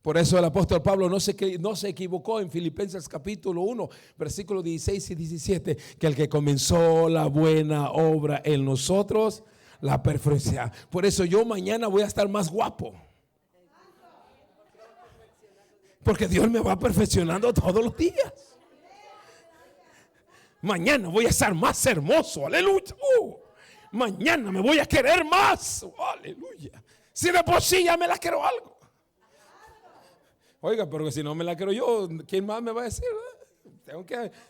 Por eso el apóstol Pablo no se equivocó en Filipenses capítulo 1, versículos 16 y 17, que el que comenzó la buena obra en nosotros la perfeccionará. Por eso yo mañana voy a estar más guapo. Porque Dios me va perfeccionando todos los días. Mañana voy a estar más hermoso, aleluya. Mañana me voy a querer más, aleluya. Si de por sí ya me la quiero algo. Oiga, pero si no me la quiero yo, ¿quién más me va a decir?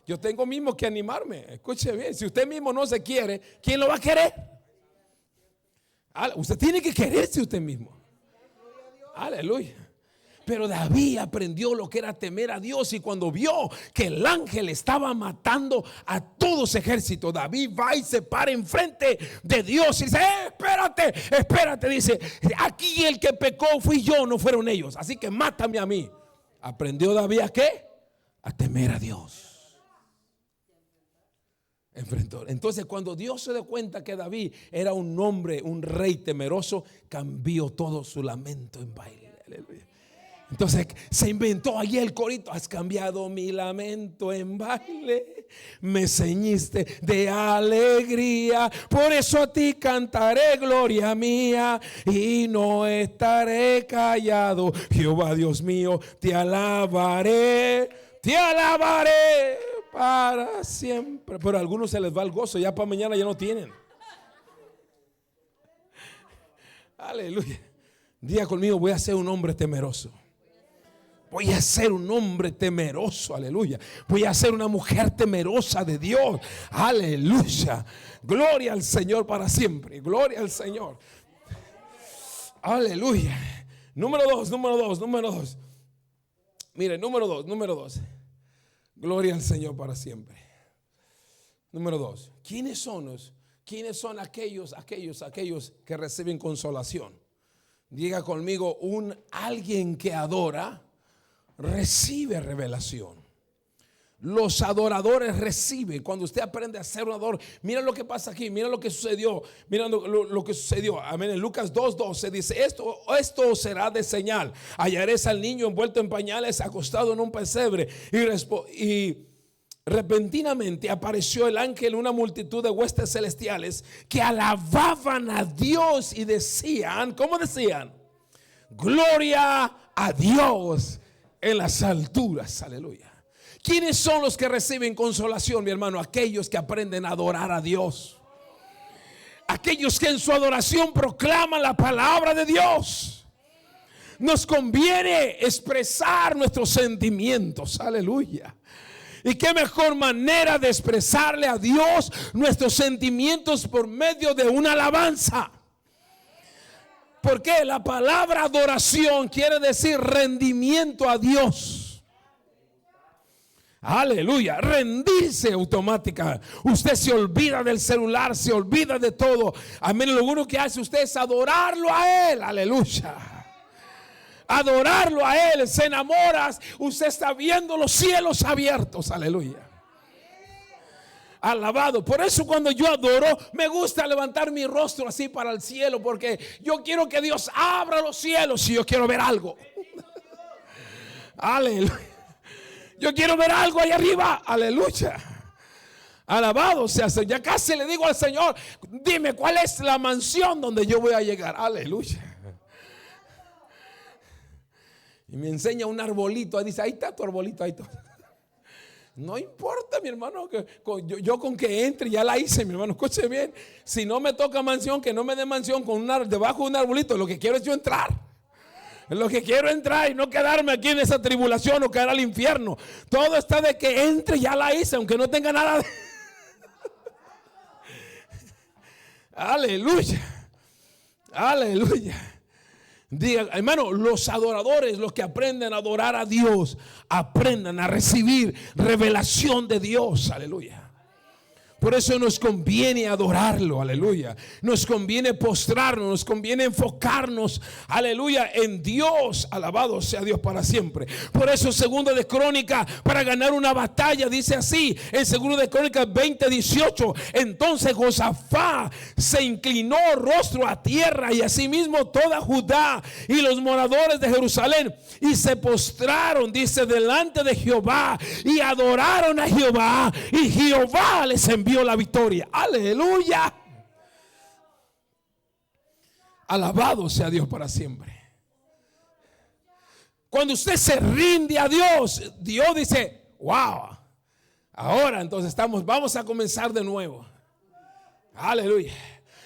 Yo tengo mismo que animarme. Escuche bien, si usted mismo no se quiere, ¿quién lo va a querer? Usted tiene que quererse usted mismo. Aleluya. Pero David aprendió lo que era temer a Dios, y cuando vio que el ángel estaba matando a todo ese ejército, David va y se para enfrente de Dios y dice: espérate, dice, aquí el que pecó fui yo, no fueron ellos, así que mátame a mí. Aprendió David ¿a qué? A temer a Dios. Enfrentó. Entonces, cuando Dios se dio cuenta que David era un hombre, un rey temeroso, cambió todo su lamento en baile. Aleluya. Entonces se inventó allí el corito: has cambiado mi lamento en baile, me ceñiste de alegría, por eso a ti cantaré gloria mía y no estaré callado. Jehová Dios mío, te alabaré para siempre. Pero a algunos se les va el gozo, ya para mañana ya no tienen. Aleluya. Diga conmigo, voy a ser un hombre temeroso. Voy a ser un hombre temeroso, aleluya. Voy a ser una mujer temerosa de Dios, aleluya. Gloria al Señor para siempre, gloria al Señor. Aleluya. Número dos. Mire, número dos. Gloria al Señor para siempre. Número 2. ¿Quiénes son aquellos que reciben consolación? Diga conmigo, alguien que adora recibe revelación. Los adoradores reciben. Cuando usted aprende a ser un adorador, mira lo que pasa aquí, mira lo que sucedió. Mira lo que sucedió. Amén. En Lucas 2:12 dice: esto será de señal. Hallaréis al niño envuelto en pañales, acostado en un pesebre. Y repentinamente apareció el ángel, una multitud de huestes celestiales que alababan a Dios y decían, ¿cómo decían? Gloria a Dios en las alturas, aleluya. ¿Quiénes son los que reciben consolación, mi hermano? Aquellos que aprenden a adorar a Dios. Aquellos que en su adoración proclaman la palabra de Dios. Nos conviene expresar nuestros sentimientos, aleluya. Y qué mejor manera de expresarle a Dios nuestros sentimientos por medio de una alabanza. Porque la palabra adoración quiere decir rendimiento a Dios. Aleluya, rendirse automática. Usted se olvida del celular, se olvida de todo. Amén. Lo único que hace usted es adorarlo a Él. Aleluya. Adorarlo a Él, se enamora. Usted está viendo los cielos abiertos. Aleluya. Alabado. Por eso cuando yo adoro, me gusta levantar mi rostro así para el cielo, porque yo quiero que Dios abra los cielos si yo quiero ver algo. Aleluya. Yo quiero ver algo ahí arriba. Aleluya. Alabado sea el Señor. Ya casi le digo al Señor, dime cuál es la mansión donde yo voy a llegar. Aleluya. Y me enseña un arbolito. Dice, ahí está tu arbolito, ahí está. No importa, mi hermano, que yo con que entre ya la hice, mi hermano. Escuche bien. Si no me toca mansión, que no me dé mansión con debajo de un arbolito. Lo que quiero es yo entrar. Lo que quiero es entrar y no quedarme aquí en esa tribulación o caer al infierno. Todo está de que entre, ya la hice, aunque no tenga nada de... Aleluya. Aleluya. Diga, hermano, los adoradores, los que aprenden a adorar a Dios, aprendan a recibir revelación de Dios. Aleluya. Por eso nos conviene adorarlo, aleluya. Nos conviene postrarnos, nos conviene enfocarnos, aleluya, en Dios. Alabado sea Dios para siempre. Por eso Segunda de Crónicas, para ganar una batalla, dice así, en Segunda de Crónicas 20:18. Entonces Josafat se inclinó rostro a tierra, y asimismo toda Judá y los moradores de Jerusalén, y se postraron, dice, delante de Jehová, y adoraron a Jehová, y Jehová les envió la victoria. Aleluya. Alabado sea Dios para siempre. Cuando usted se rinde a Dios, Dios dice, wow, ahora entonces vamos a comenzar de nuevo. Aleluya.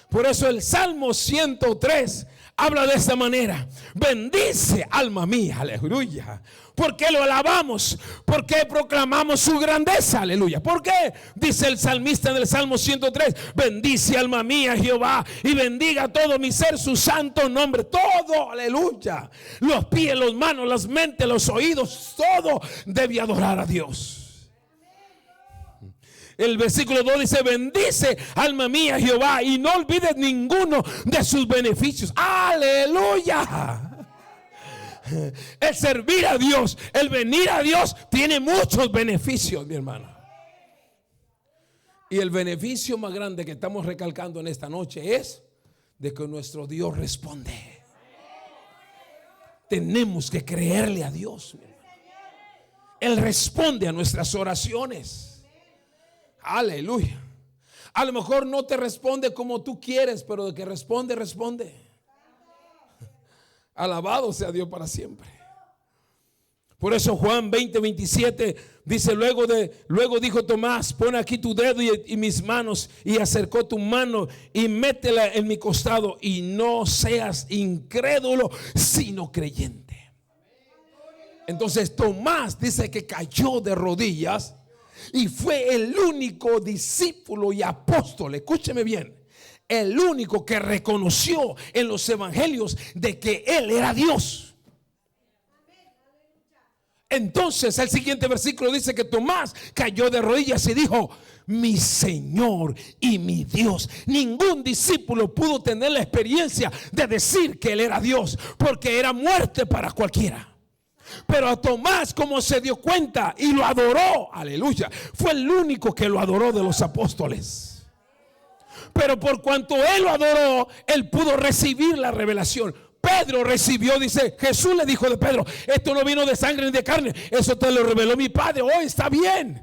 Por eso el Salmo 103 habla de esta manera: bendice alma mía, aleluya, porque lo alabamos, porque proclamamos su grandeza, aleluya. ¿Por qué? Dice el salmista en el Salmo 103: bendice alma mía Jehová, y bendiga todo mi ser su santo nombre. Todo, aleluya. Los pies, las manos, las mentes, los oídos, todo debe adorar a Dios. El versículo 2 dice: bendice alma mía Jehová, y no olvides ninguno de sus beneficios. Aleluya. El servir a Dios, el venir a Dios, tiene muchos beneficios, mi hermano. Y el beneficio más grande que estamos recalcando en esta noche es de que nuestro Dios responde. Tenemos que creerle a Dios, mi hermano. Él responde a nuestras oraciones. Aleluya. A lo mejor no te responde como tú quieres, pero de que responde, responde. Alabado sea Dios para siempre. Por eso Juan 20:27 dice, luego dijo Tomás, pon aquí tu dedo y mis manos, y acercó tu mano y métela en mi costado, y no seas incrédulo, sino creyente. Entonces Tomás dice que cayó de rodillas y fue el único discípulo y apóstol, escúcheme bien, el único que reconoció en los evangelios de que él era Dios. Entonces el siguiente versículo dice que Tomás cayó de rodillas y dijo, mi Señor y mi Dios. Ningún discípulo pudo tener la experiencia de decir que él era Dios, porque era muerte para cualquiera. Pero a Tomás, como se dio cuenta y lo adoró, aleluya, fue el único que lo adoró de los apóstoles. Pero por cuanto él lo adoró, él pudo recibir la revelación. Pedro recibió, dice, Jesús le dijo de Pedro, esto no vino de sangre ni de carne, eso te lo reveló mi Padre. Hoy está bien.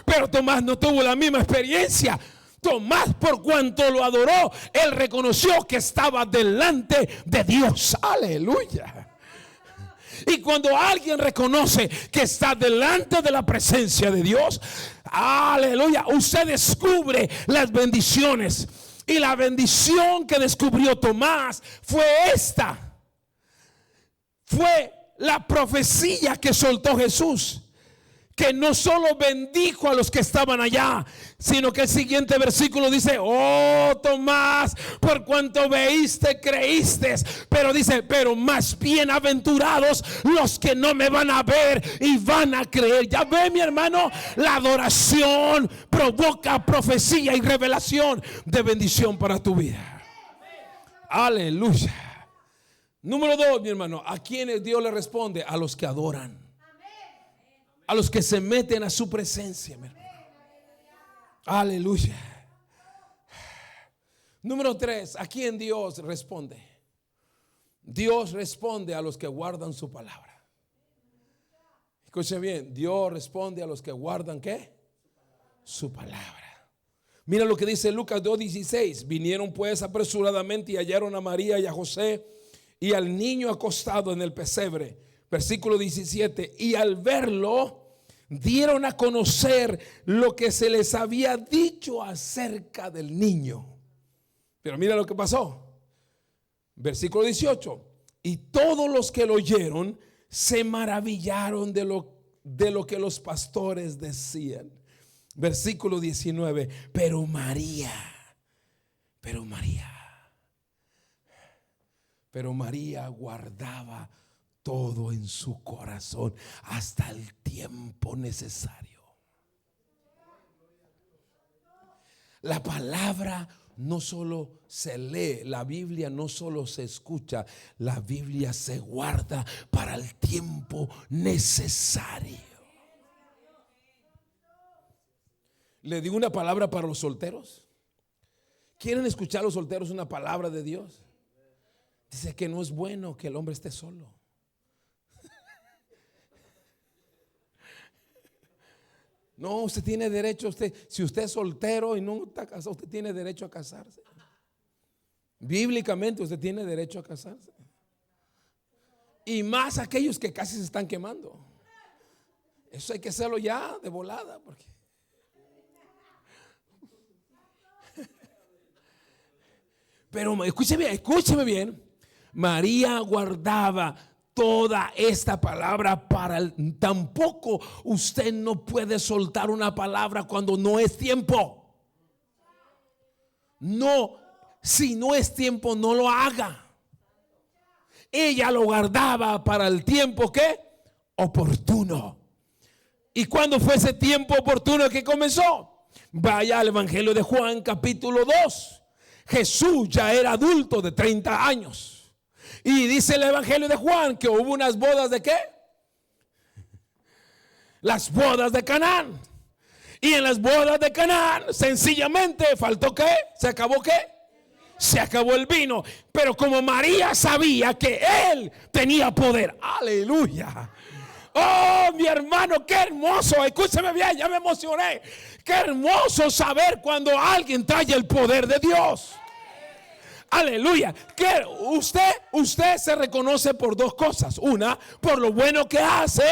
Pero Tomás no tuvo la misma experiencia. Tomás, por cuanto lo adoró, él reconoció que estaba delante de Dios. Aleluya. Y cuando alguien reconoce que está delante de la presencia de Dios, aleluya, usted descubre las bendiciones. Y la bendición que descubrió Tomás fue esta. Fue la profecía que soltó Jesús, que no solo bendijo a los que estaban allá, sino que el siguiente versículo dice, oh Tomás, por cuanto veiste, creíste. Pero dice, pero más bienaventurados los que no me van a ver y van a creer. Ya ve, mi hermano, la adoración provoca profecía y revelación de bendición para tu vida. Aleluya. Número 2, mi hermano, ¿a quiénes Dios le responde? A los que adoran, a los que se meten a su presencia, mi hermano. Aleluya. Número 3, ¿a quién Dios responde? Dios responde a los que guardan su palabra. Escuchen bien, Dios responde a los que guardan ¿qué? Su palabra. Mira lo que dice Lucas 2:16. Vinieron pues apresuradamente y hallaron a María y a José y al niño acostado en el pesebre. Versículo 17, y al verlo dieron a conocer lo que se les había dicho acerca del niño. Pero mira lo que pasó. Versículo 18, y todos los que lo oyeron se maravillaron de lo que los pastores decían. Versículo 19, pero María guardaba todo en su corazón hasta el tiempo necesario. La palabra no solo se lee, la Biblia no solo se escucha, la Biblia se guarda para el tiempo necesario. Le digo una palabra para los solteros. ¿Quieren escuchar los solteros una palabra de Dios? Dice que no es bueno que el hombre esté solo. No, usted tiene derecho, si usted es soltero y no está casado, usted tiene derecho a casarse. Bíblicamente usted tiene derecho a casarse. Y más aquellos que casi se están quemando. Eso hay que hacerlo ya de volada, porque pero escúcheme bien. María guardaba toda esta palabra para tampoco usted no puede soltar una palabra cuando no es tiempo. No, si no es tiempo, no lo haga. Ella lo guardaba para el tiempo ¿qué? Oportuno. ¿Y cuándo fue ese tiempo oportuno que comenzó? Vaya al Evangelio de Juan capítulo 2. Jesús ya era adulto de 30 años. Y dice el Evangelio de Juan que hubo unas bodas de ¿qué? Las bodas de Canaán. Y en las bodas de Canaán sencillamente faltó ¿qué? ¿Se acabó qué? Se acabó el vino. Pero como María sabía que él tenía poder, aleluya. Oh, mi hermano, qué hermoso. Escúcheme bien, ya me emocioné. Qué hermoso saber cuando alguien trae el poder de Dios. Aleluya. Que usted se reconoce por dos cosas. Una, por lo bueno que hace.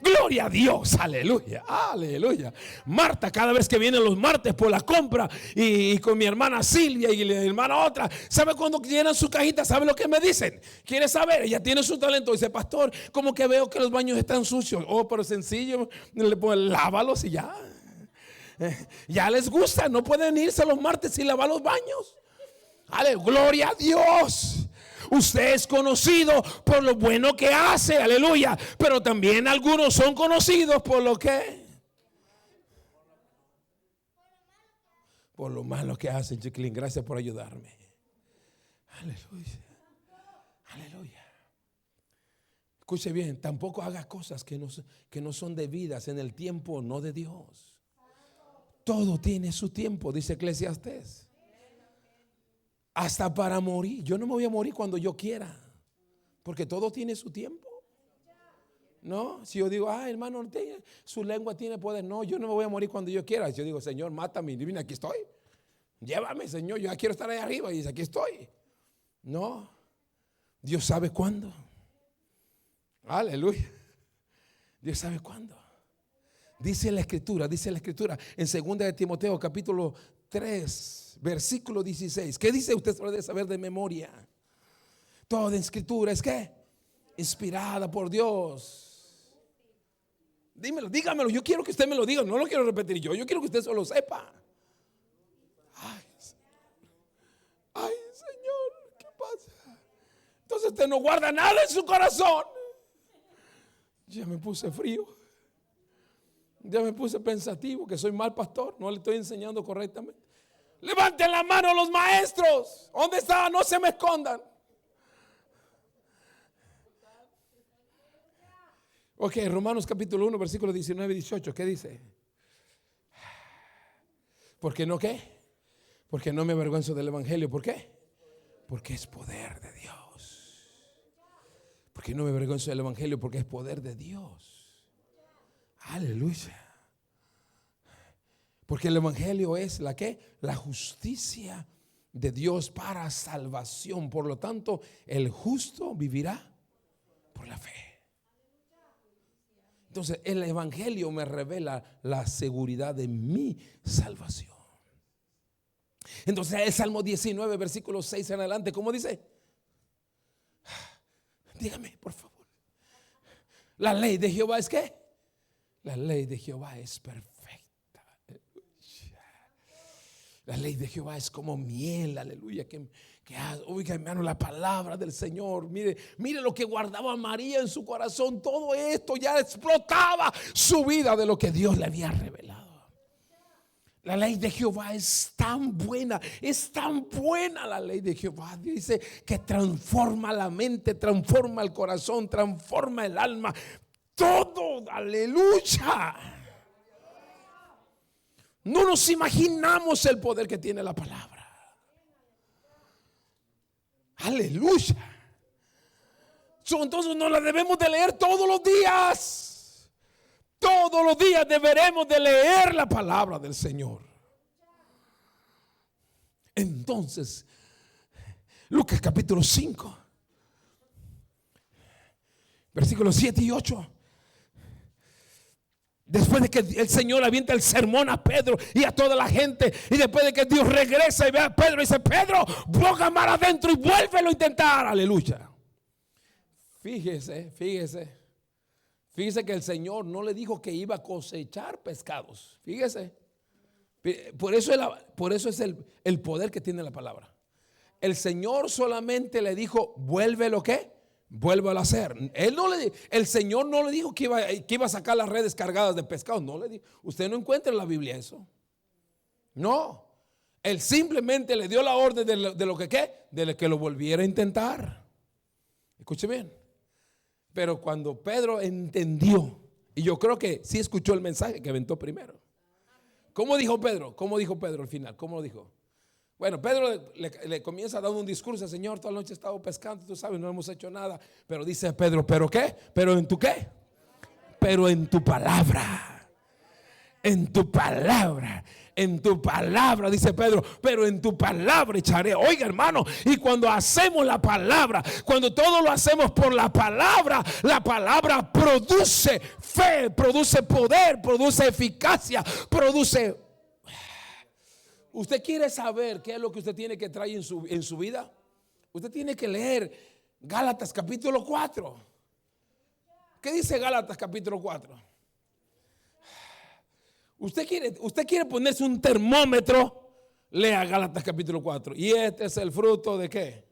Gloria a Dios, aleluya, aleluya. Marta, cada vez que vienen los martes por la compra y con mi hermana Silvia y la hermana otra, ¿sabe cuando llenan su cajita? ¿Sabe lo que me dicen? ¿Quiere saber? Ella tiene su talento. Dice, pastor, como que veo que los baños están sucios. Oh, pero sencillo, lávalos y ya. Ya les gusta, no pueden irse los martes sin lavar los baños. Aleluya, gloria a Dios. Usted es conocido por lo bueno que hace, aleluya. Pero también algunos son conocidos por lo que, por lo malo que hacen. Chiquilín, gracias por ayudarme. Aleluya, aleluya. Escuche bien, tampoco haga cosas que no son debidas en el tiempo no de Dios. Todo tiene su tiempo, dice Eclesiastés. Hasta para morir. Yo no me voy a morir cuando yo quiera, porque todo tiene su tiempo. No, si yo digo, hermano, su lengua tiene poder. No, yo no me voy a morir cuando yo quiera. Si yo digo, Señor, mátame, divina, aquí estoy. Llévame, Señor, yo ya quiero estar ahí arriba. Y dice, aquí estoy. No, Dios sabe cuándo. Aleluya. Dios sabe cuándo. Dice la escritura en 2 de Timoteo capítulo 3, versículo 16. ¿Qué dice? Usted puede saber de memoria. Toda escritura es ¿qué? Inspirada por Dios. Dígamelo. Yo quiero que usted me lo diga. No lo quiero repetir yo quiero que usted solo sepa. Ay, Señor, ¿qué pasa? Entonces usted no guarda nada en su corazón. Ya me puse frío. Ya me puse pensativo, que soy mal pastor, no le estoy enseñando correctamente. Levanten la mano los maestros. ¿Dónde están? No se me escondan. Ok, Romanos capítulo 1, versículos 19 y 18. ¿Qué dice? ¿Por qué no qué? Porque no me avergüenzo del evangelio. ¿Por qué? Porque es poder de Dios. Porque no me avergüenzo del evangelio, porque es poder de Dios. Aleluya. Porque el evangelio es la ¿qué? La justicia de Dios para salvación. Por lo tanto, el justo vivirá por la fe. Entonces, el evangelio me revela la seguridad de mi salvación. Entonces, el Salmo 19, versículo 6 en adelante, ¿cómo dice? Dígame, por favor. La ley de Jehová es ¿qué? La ley de Jehová es perfecta. La ley de Jehová es como miel, aleluya. Oiga, hermano, la palabra del Señor. Mire lo que guardaba María en su corazón. Todo esto ya explotaba su vida de lo que Dios le había revelado. La ley de Jehová es tan buena la ley de Jehová. Dice que transforma la mente, transforma el corazón, transforma el alma. Todo, aleluya. No nos imaginamos el poder que tiene la palabra. Aleluya. Entonces nos la debemos de leer todos los días. Todos los días deberemos de leer la palabra del Señor. Entonces, Lucas capítulo 5, versículos 7 y 8. Después de que el Señor avienta el sermón a Pedro y a toda la gente, y después de que Dios regresa y ve a Pedro y dice: Pedro, boga mar adentro y vuélvelo a intentar. Aleluya. Fíjese que el Señor no le dijo que iba a cosechar pescados. Fíjese. Por eso es el poder que tiene la palabra. El Señor solamente le dijo: vuélvelo ¿qué? Vuélvelo a hacer. El Señor no le dijo que iba a sacar las redes cargadas de pescado. No le dijo. Usted no encuentra en la Biblia eso. No. Él simplemente le dio la orden de lo que ¿qué? De que lo volviera a intentar. Escuche bien. Pero cuando Pedro entendió, y yo creo que sí escuchó el mensaje que aventó primero. ¿Cómo dijo Pedro? Al final? ¿Cómo lo dijo? Bueno, Pedro le comienza a dar un discurso: Señor, toda la noche he estado pescando, tú sabes, no hemos hecho nada. Pero dice Pedro: ¿pero qué? ¿Pero en tu qué? pero en tu palabra. En tu palabra. En tu palabra, dice Pedro, pero en tu palabra echaré. Oiga, hermano, y cuando hacemos la palabra, cuando todo lo hacemos por la palabra produce fe, produce poder, produce eficacia, produce. ¿Usted quiere saber qué es lo que usted tiene que traer en su vida? Usted tiene que leer Gálatas capítulo 4. ¿Qué dice Gálatas capítulo 4? Usted quiere ponerse un termómetro, lea Gálatas capítulo 4. Y este es el fruto de ¿qué?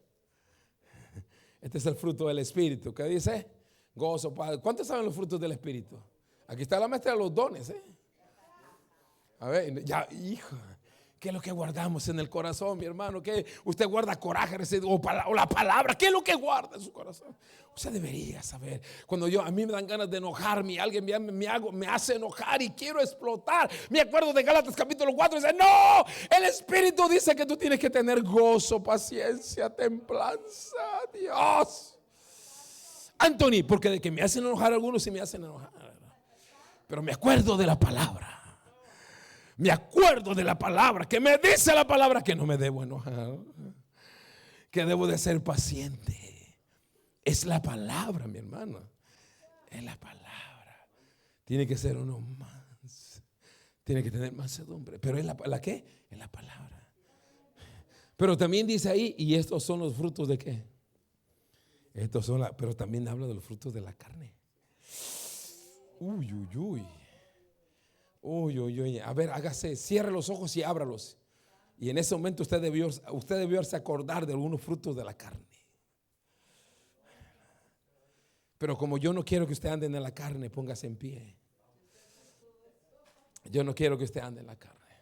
Este es el fruto del Espíritu. ¿Qué dice? Gozo, paz. ¿Cuántos saben los frutos del Espíritu? Aquí está la maestra de los dones. A ver, ya, hijo. ¿Qué es lo que guardamos en el corazón, mi hermano? ¿Qué? Usted guarda coraje o la palabra. ¿Qué es lo que guarda en su corazón? Usted debería saber. Cuando a mí me dan ganas de enojarme, alguien me hace enojar y quiero explotar. Me acuerdo de Gálatas capítulo 4. Dice, no, el Espíritu dice que tú tienes que tener gozo, paciencia, templanza. Dios. Anthony, porque de que me hacen enojar algunos, sí me hacen enojar. Pero me acuerdo de la palabra. Me acuerdo de la palabra, que me dice la palabra que no me debo enojar, que debo de ser paciente. Es la palabra, mi hermano. Es la palabra. Tiene que ser uno más. Tiene que tener mansedumbre. Pero es la ¿qué? Es la palabra. Pero también dice ahí, y estos son los frutos de ¿qué? Pero también habla de los frutos de la carne. Uy, uy, uy. Uy, uy, uy. A ver, hágase, cierre los ojos y ábralos. Y en ese momento usted debió acordar de algunos frutos de la carne. Pero como yo no quiero que usted ande en la carne, póngase en pie. Yo no quiero que usted ande en la carne.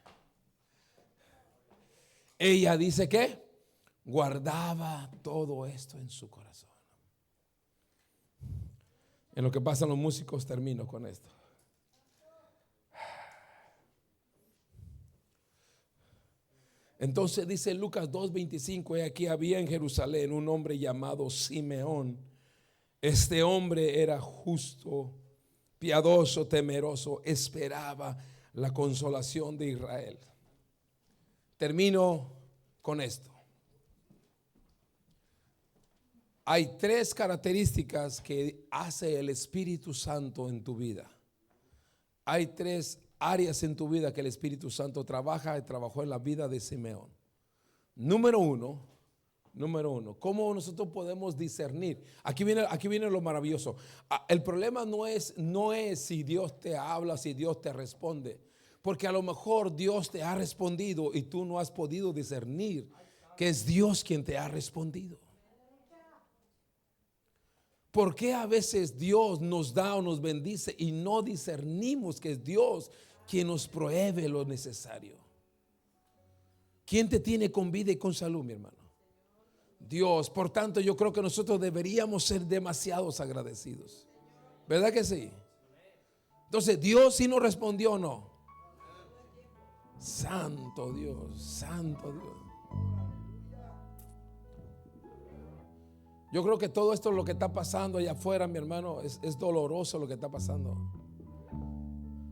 Ella dice que guardaba todo esto en su corazón. En lo que pasan los músicos, termino con esto. Entonces dice Lucas 2:25, y aquí había en Jerusalén un hombre llamado Simeón. Este hombre era justo, piadoso, temeroso, esperaba la consolación de Israel. Termino con esto. Hay 3 características que hace el Espíritu Santo en tu vida. Hay 3 áreas en tu vida que el Espíritu Santo trabaja y trabajó en la vida de Simeón. Número uno, ¿cómo nosotros podemos discernir? Aquí viene lo maravilloso. El problema no es si Dios te habla, si Dios te responde, porque a lo mejor Dios te ha respondido y tú no has podido discernir que es Dios quien te ha respondido. ¿Por qué a veces Dios nos da o nos bendice y no discernimos que es Dios quien nos provee lo necesario? ¿Quién te tiene con vida y con salud, mi hermano? Dios. Por tanto, yo creo que nosotros deberíamos ser demasiados agradecidos. ¿Verdad que sí? Entonces, ¿Dios sí nos respondió o no? Santo Dios, santo Dios. Yo creo que todo esto, lo que está pasando allá afuera, mi hermano, es doloroso lo que está pasando.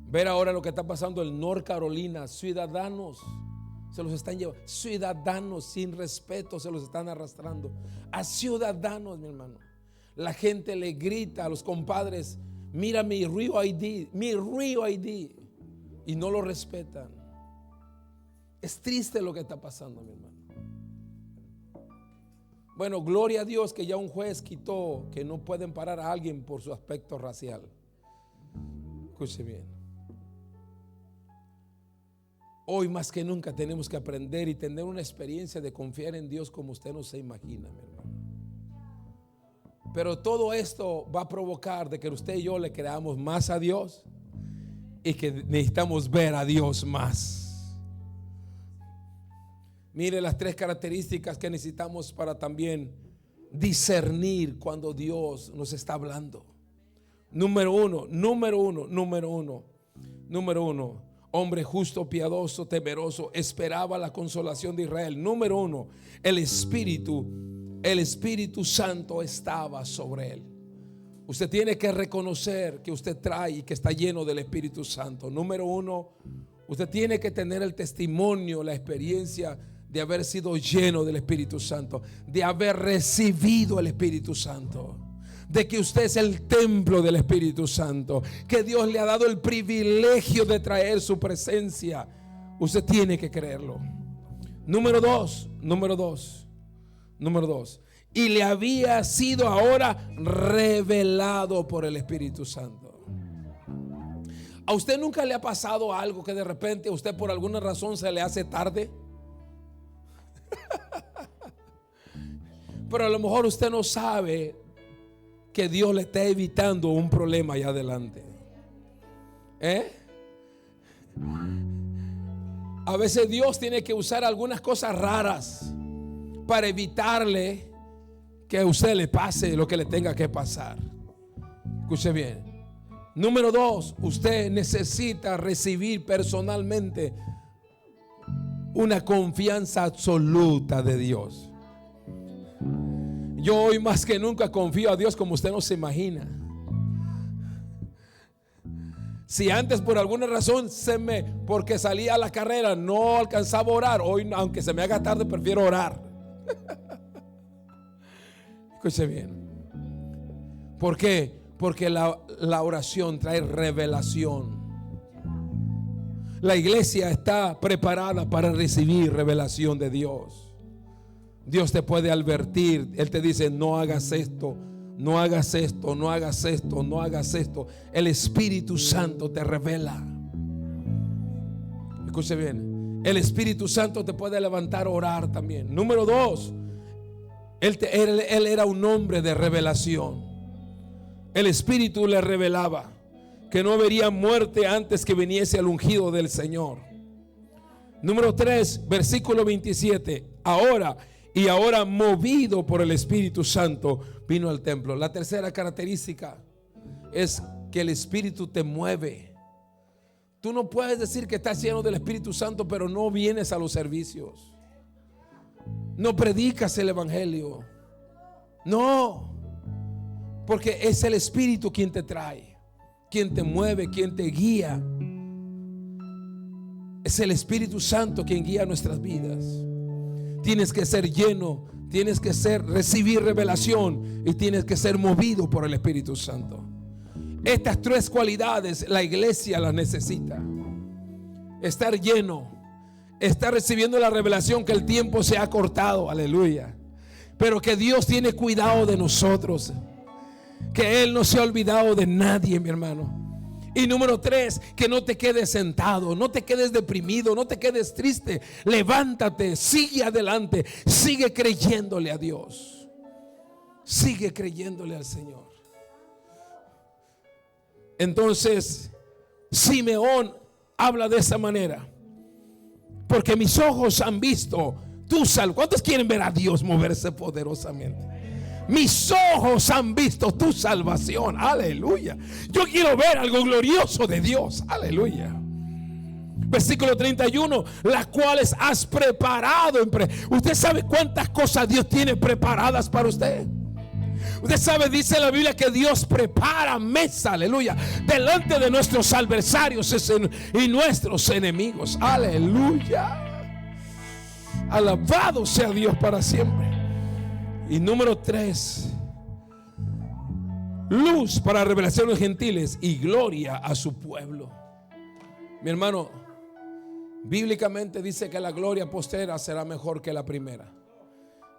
Ver ahora lo que está pasando en North Carolina, ciudadanos se los están llevando, ciudadanos sin respeto se los están arrastrando. A ciudadanos, mi hermano. La gente le grita a los compadres, mira mi Rio ID, y no lo respetan. Es triste lo que está pasando, mi hermano. Bueno, gloria a Dios que ya un juez quitó que no pueden parar a alguien por su aspecto racial. Escuche bien. Hoy más que nunca tenemos que aprender y tener una experiencia de confiar en Dios como usted no se imagina, mi hermano. Pero todo esto va a provocar de que usted y yo le creamos más a Dios y que necesitamos ver a Dios más. Mire las 3 características que necesitamos para también discernir cuando Dios nos está hablando. Número uno, hombre justo, piadoso, temeroso, esperaba la consolación de Israel. Número 1, el Espíritu Santo estaba sobre él. Usted tiene que reconocer que usted trae y que está lleno del Espíritu Santo. Número uno, usted tiene que tener el testimonio, la experiencia de haber sido lleno del Espíritu Santo, de haber recibido el Espíritu Santo, de que usted es el templo del Espíritu Santo, que Dios le ha dado el privilegio de traer su presencia. Usted tiene que creerlo. Número dos. Y le había sido ahora revelado por el Espíritu Santo. ¿A usted nunca le ha pasado algo que de repente a usted por alguna razón se le hace tarde? Pero a lo mejor usted no sabe que Dios le está evitando un problema allá adelante. A veces Dios tiene que usar algunas cosas raras para evitarle que a usted le pase lo que le tenga que pasar. Escuche bien. Número dos, usted necesita recibir personalmente una confianza absoluta de Dios. Yo hoy más que nunca confío a Dios como usted no se imagina. Si antes por alguna razón porque salía a la carrera no alcanzaba a orar, hoy aunque se me haga tarde prefiero orar. Escuche bien. ¿Por qué? Porque la oración trae revelación. La iglesia está preparada para recibir revelación de Dios. Dios te puede advertir. Él te dice: no hagas esto, no hagas esto, no hagas esto, no hagas esto. El Espíritu Santo te revela. Escuche bien. El Espíritu Santo te puede levantar a orar también. Número dos, él era un hombre de revelación. El Espíritu le revelaba que no vería muerte antes que viniese el ungido del Señor. Número 3, versículo 27. Ahora movido por el Espíritu Santo vino al templo. La tercera característica es que el Espíritu te mueve. Tú no puedes decir que estás lleno del Espíritu Santo pero no vienes a los servicios, no predicas el evangelio. No, porque es el Espíritu quien te trae, quien te mueve, quien te guía. Es el Espíritu Santo quien guía nuestras vidas. Tienes que ser lleno, tienes que recibir revelación y tienes que ser movido por el Espíritu Santo. Estas tres cualidades la iglesia las necesita. Estar lleno, estar recibiendo la revelación que el tiempo se ha cortado, aleluya, pero que Dios tiene cuidado de nosotros, que Él no se ha olvidado de nadie, mi hermano. Y número 3, que no te quedes sentado, no te quedes deprimido, no te quedes triste. Levántate, sigue adelante, sigue creyéndole a Dios, sigue creyéndole al Señor. Entonces Simeón habla de esa manera: porque mis ojos han visto tu salvación. ¿Cuántos quieren ver a Dios moverse poderosamente? Mis ojos han visto tu salvación. Aleluya. Yo quiero ver algo glorioso de Dios. Aleluya. Versículo 31. Las cuales has preparado. Usted sabe cuántas cosas Dios tiene preparadas para usted. Usted sabe, dice la Biblia, que Dios prepara mesa, aleluya, delante de nuestros adversarios y nuestros enemigos. Aleluya. Alabado sea Dios para siempre. Y número 3, luz para revelación de los gentiles y gloria a su pueblo. Mi hermano, bíblicamente dice que la gloria postera será mejor que la primera.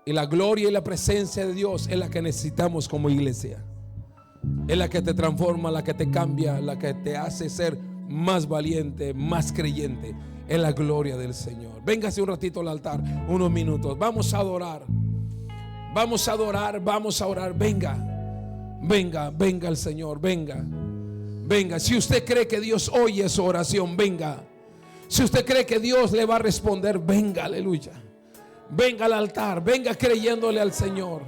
Y la gloria y la presencia de Dios es la que necesitamos como iglesia. Es la que te transforma, la que te cambia, la que te hace ser más valiente, más creyente. Es la gloria del Señor. Véngase un ratito al altar, unos minutos. Vamos a adorar. Vamos a adorar, vamos a orar. Venga, venga, venga el Señor, venga, venga. Si usted cree que Dios oye su oración, venga. Si usted cree que Dios le va a responder, venga, aleluya. Venga al altar, venga creyéndole al Señor.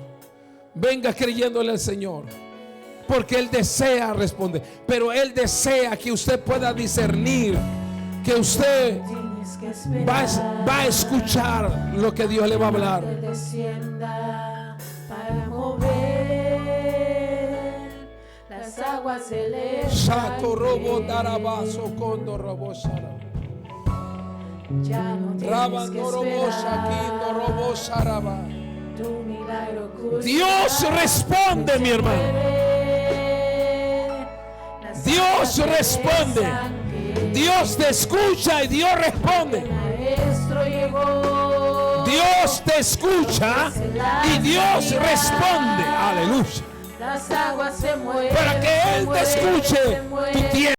Venga creyéndole al Señor. Porque Él desea responder, pero Él desea que usted pueda discernir, que usted va a escuchar lo que Dios le va a hablar. Para mover las aguas se elevan. Sato robo darabaso condo robo sara. Ya no tienes que Rabando robo saquindo robo esperar. saraba. Tu milagro ocurrirá. Dios responde, mi hermano. Las Dios aguas responde. regresan, que Dios te escucha y Dios responde. el maestro llegó. Dios te escucha y Dios responde. Aleluya. Las aguas se mueven. Para que Él te escuche, tú tienes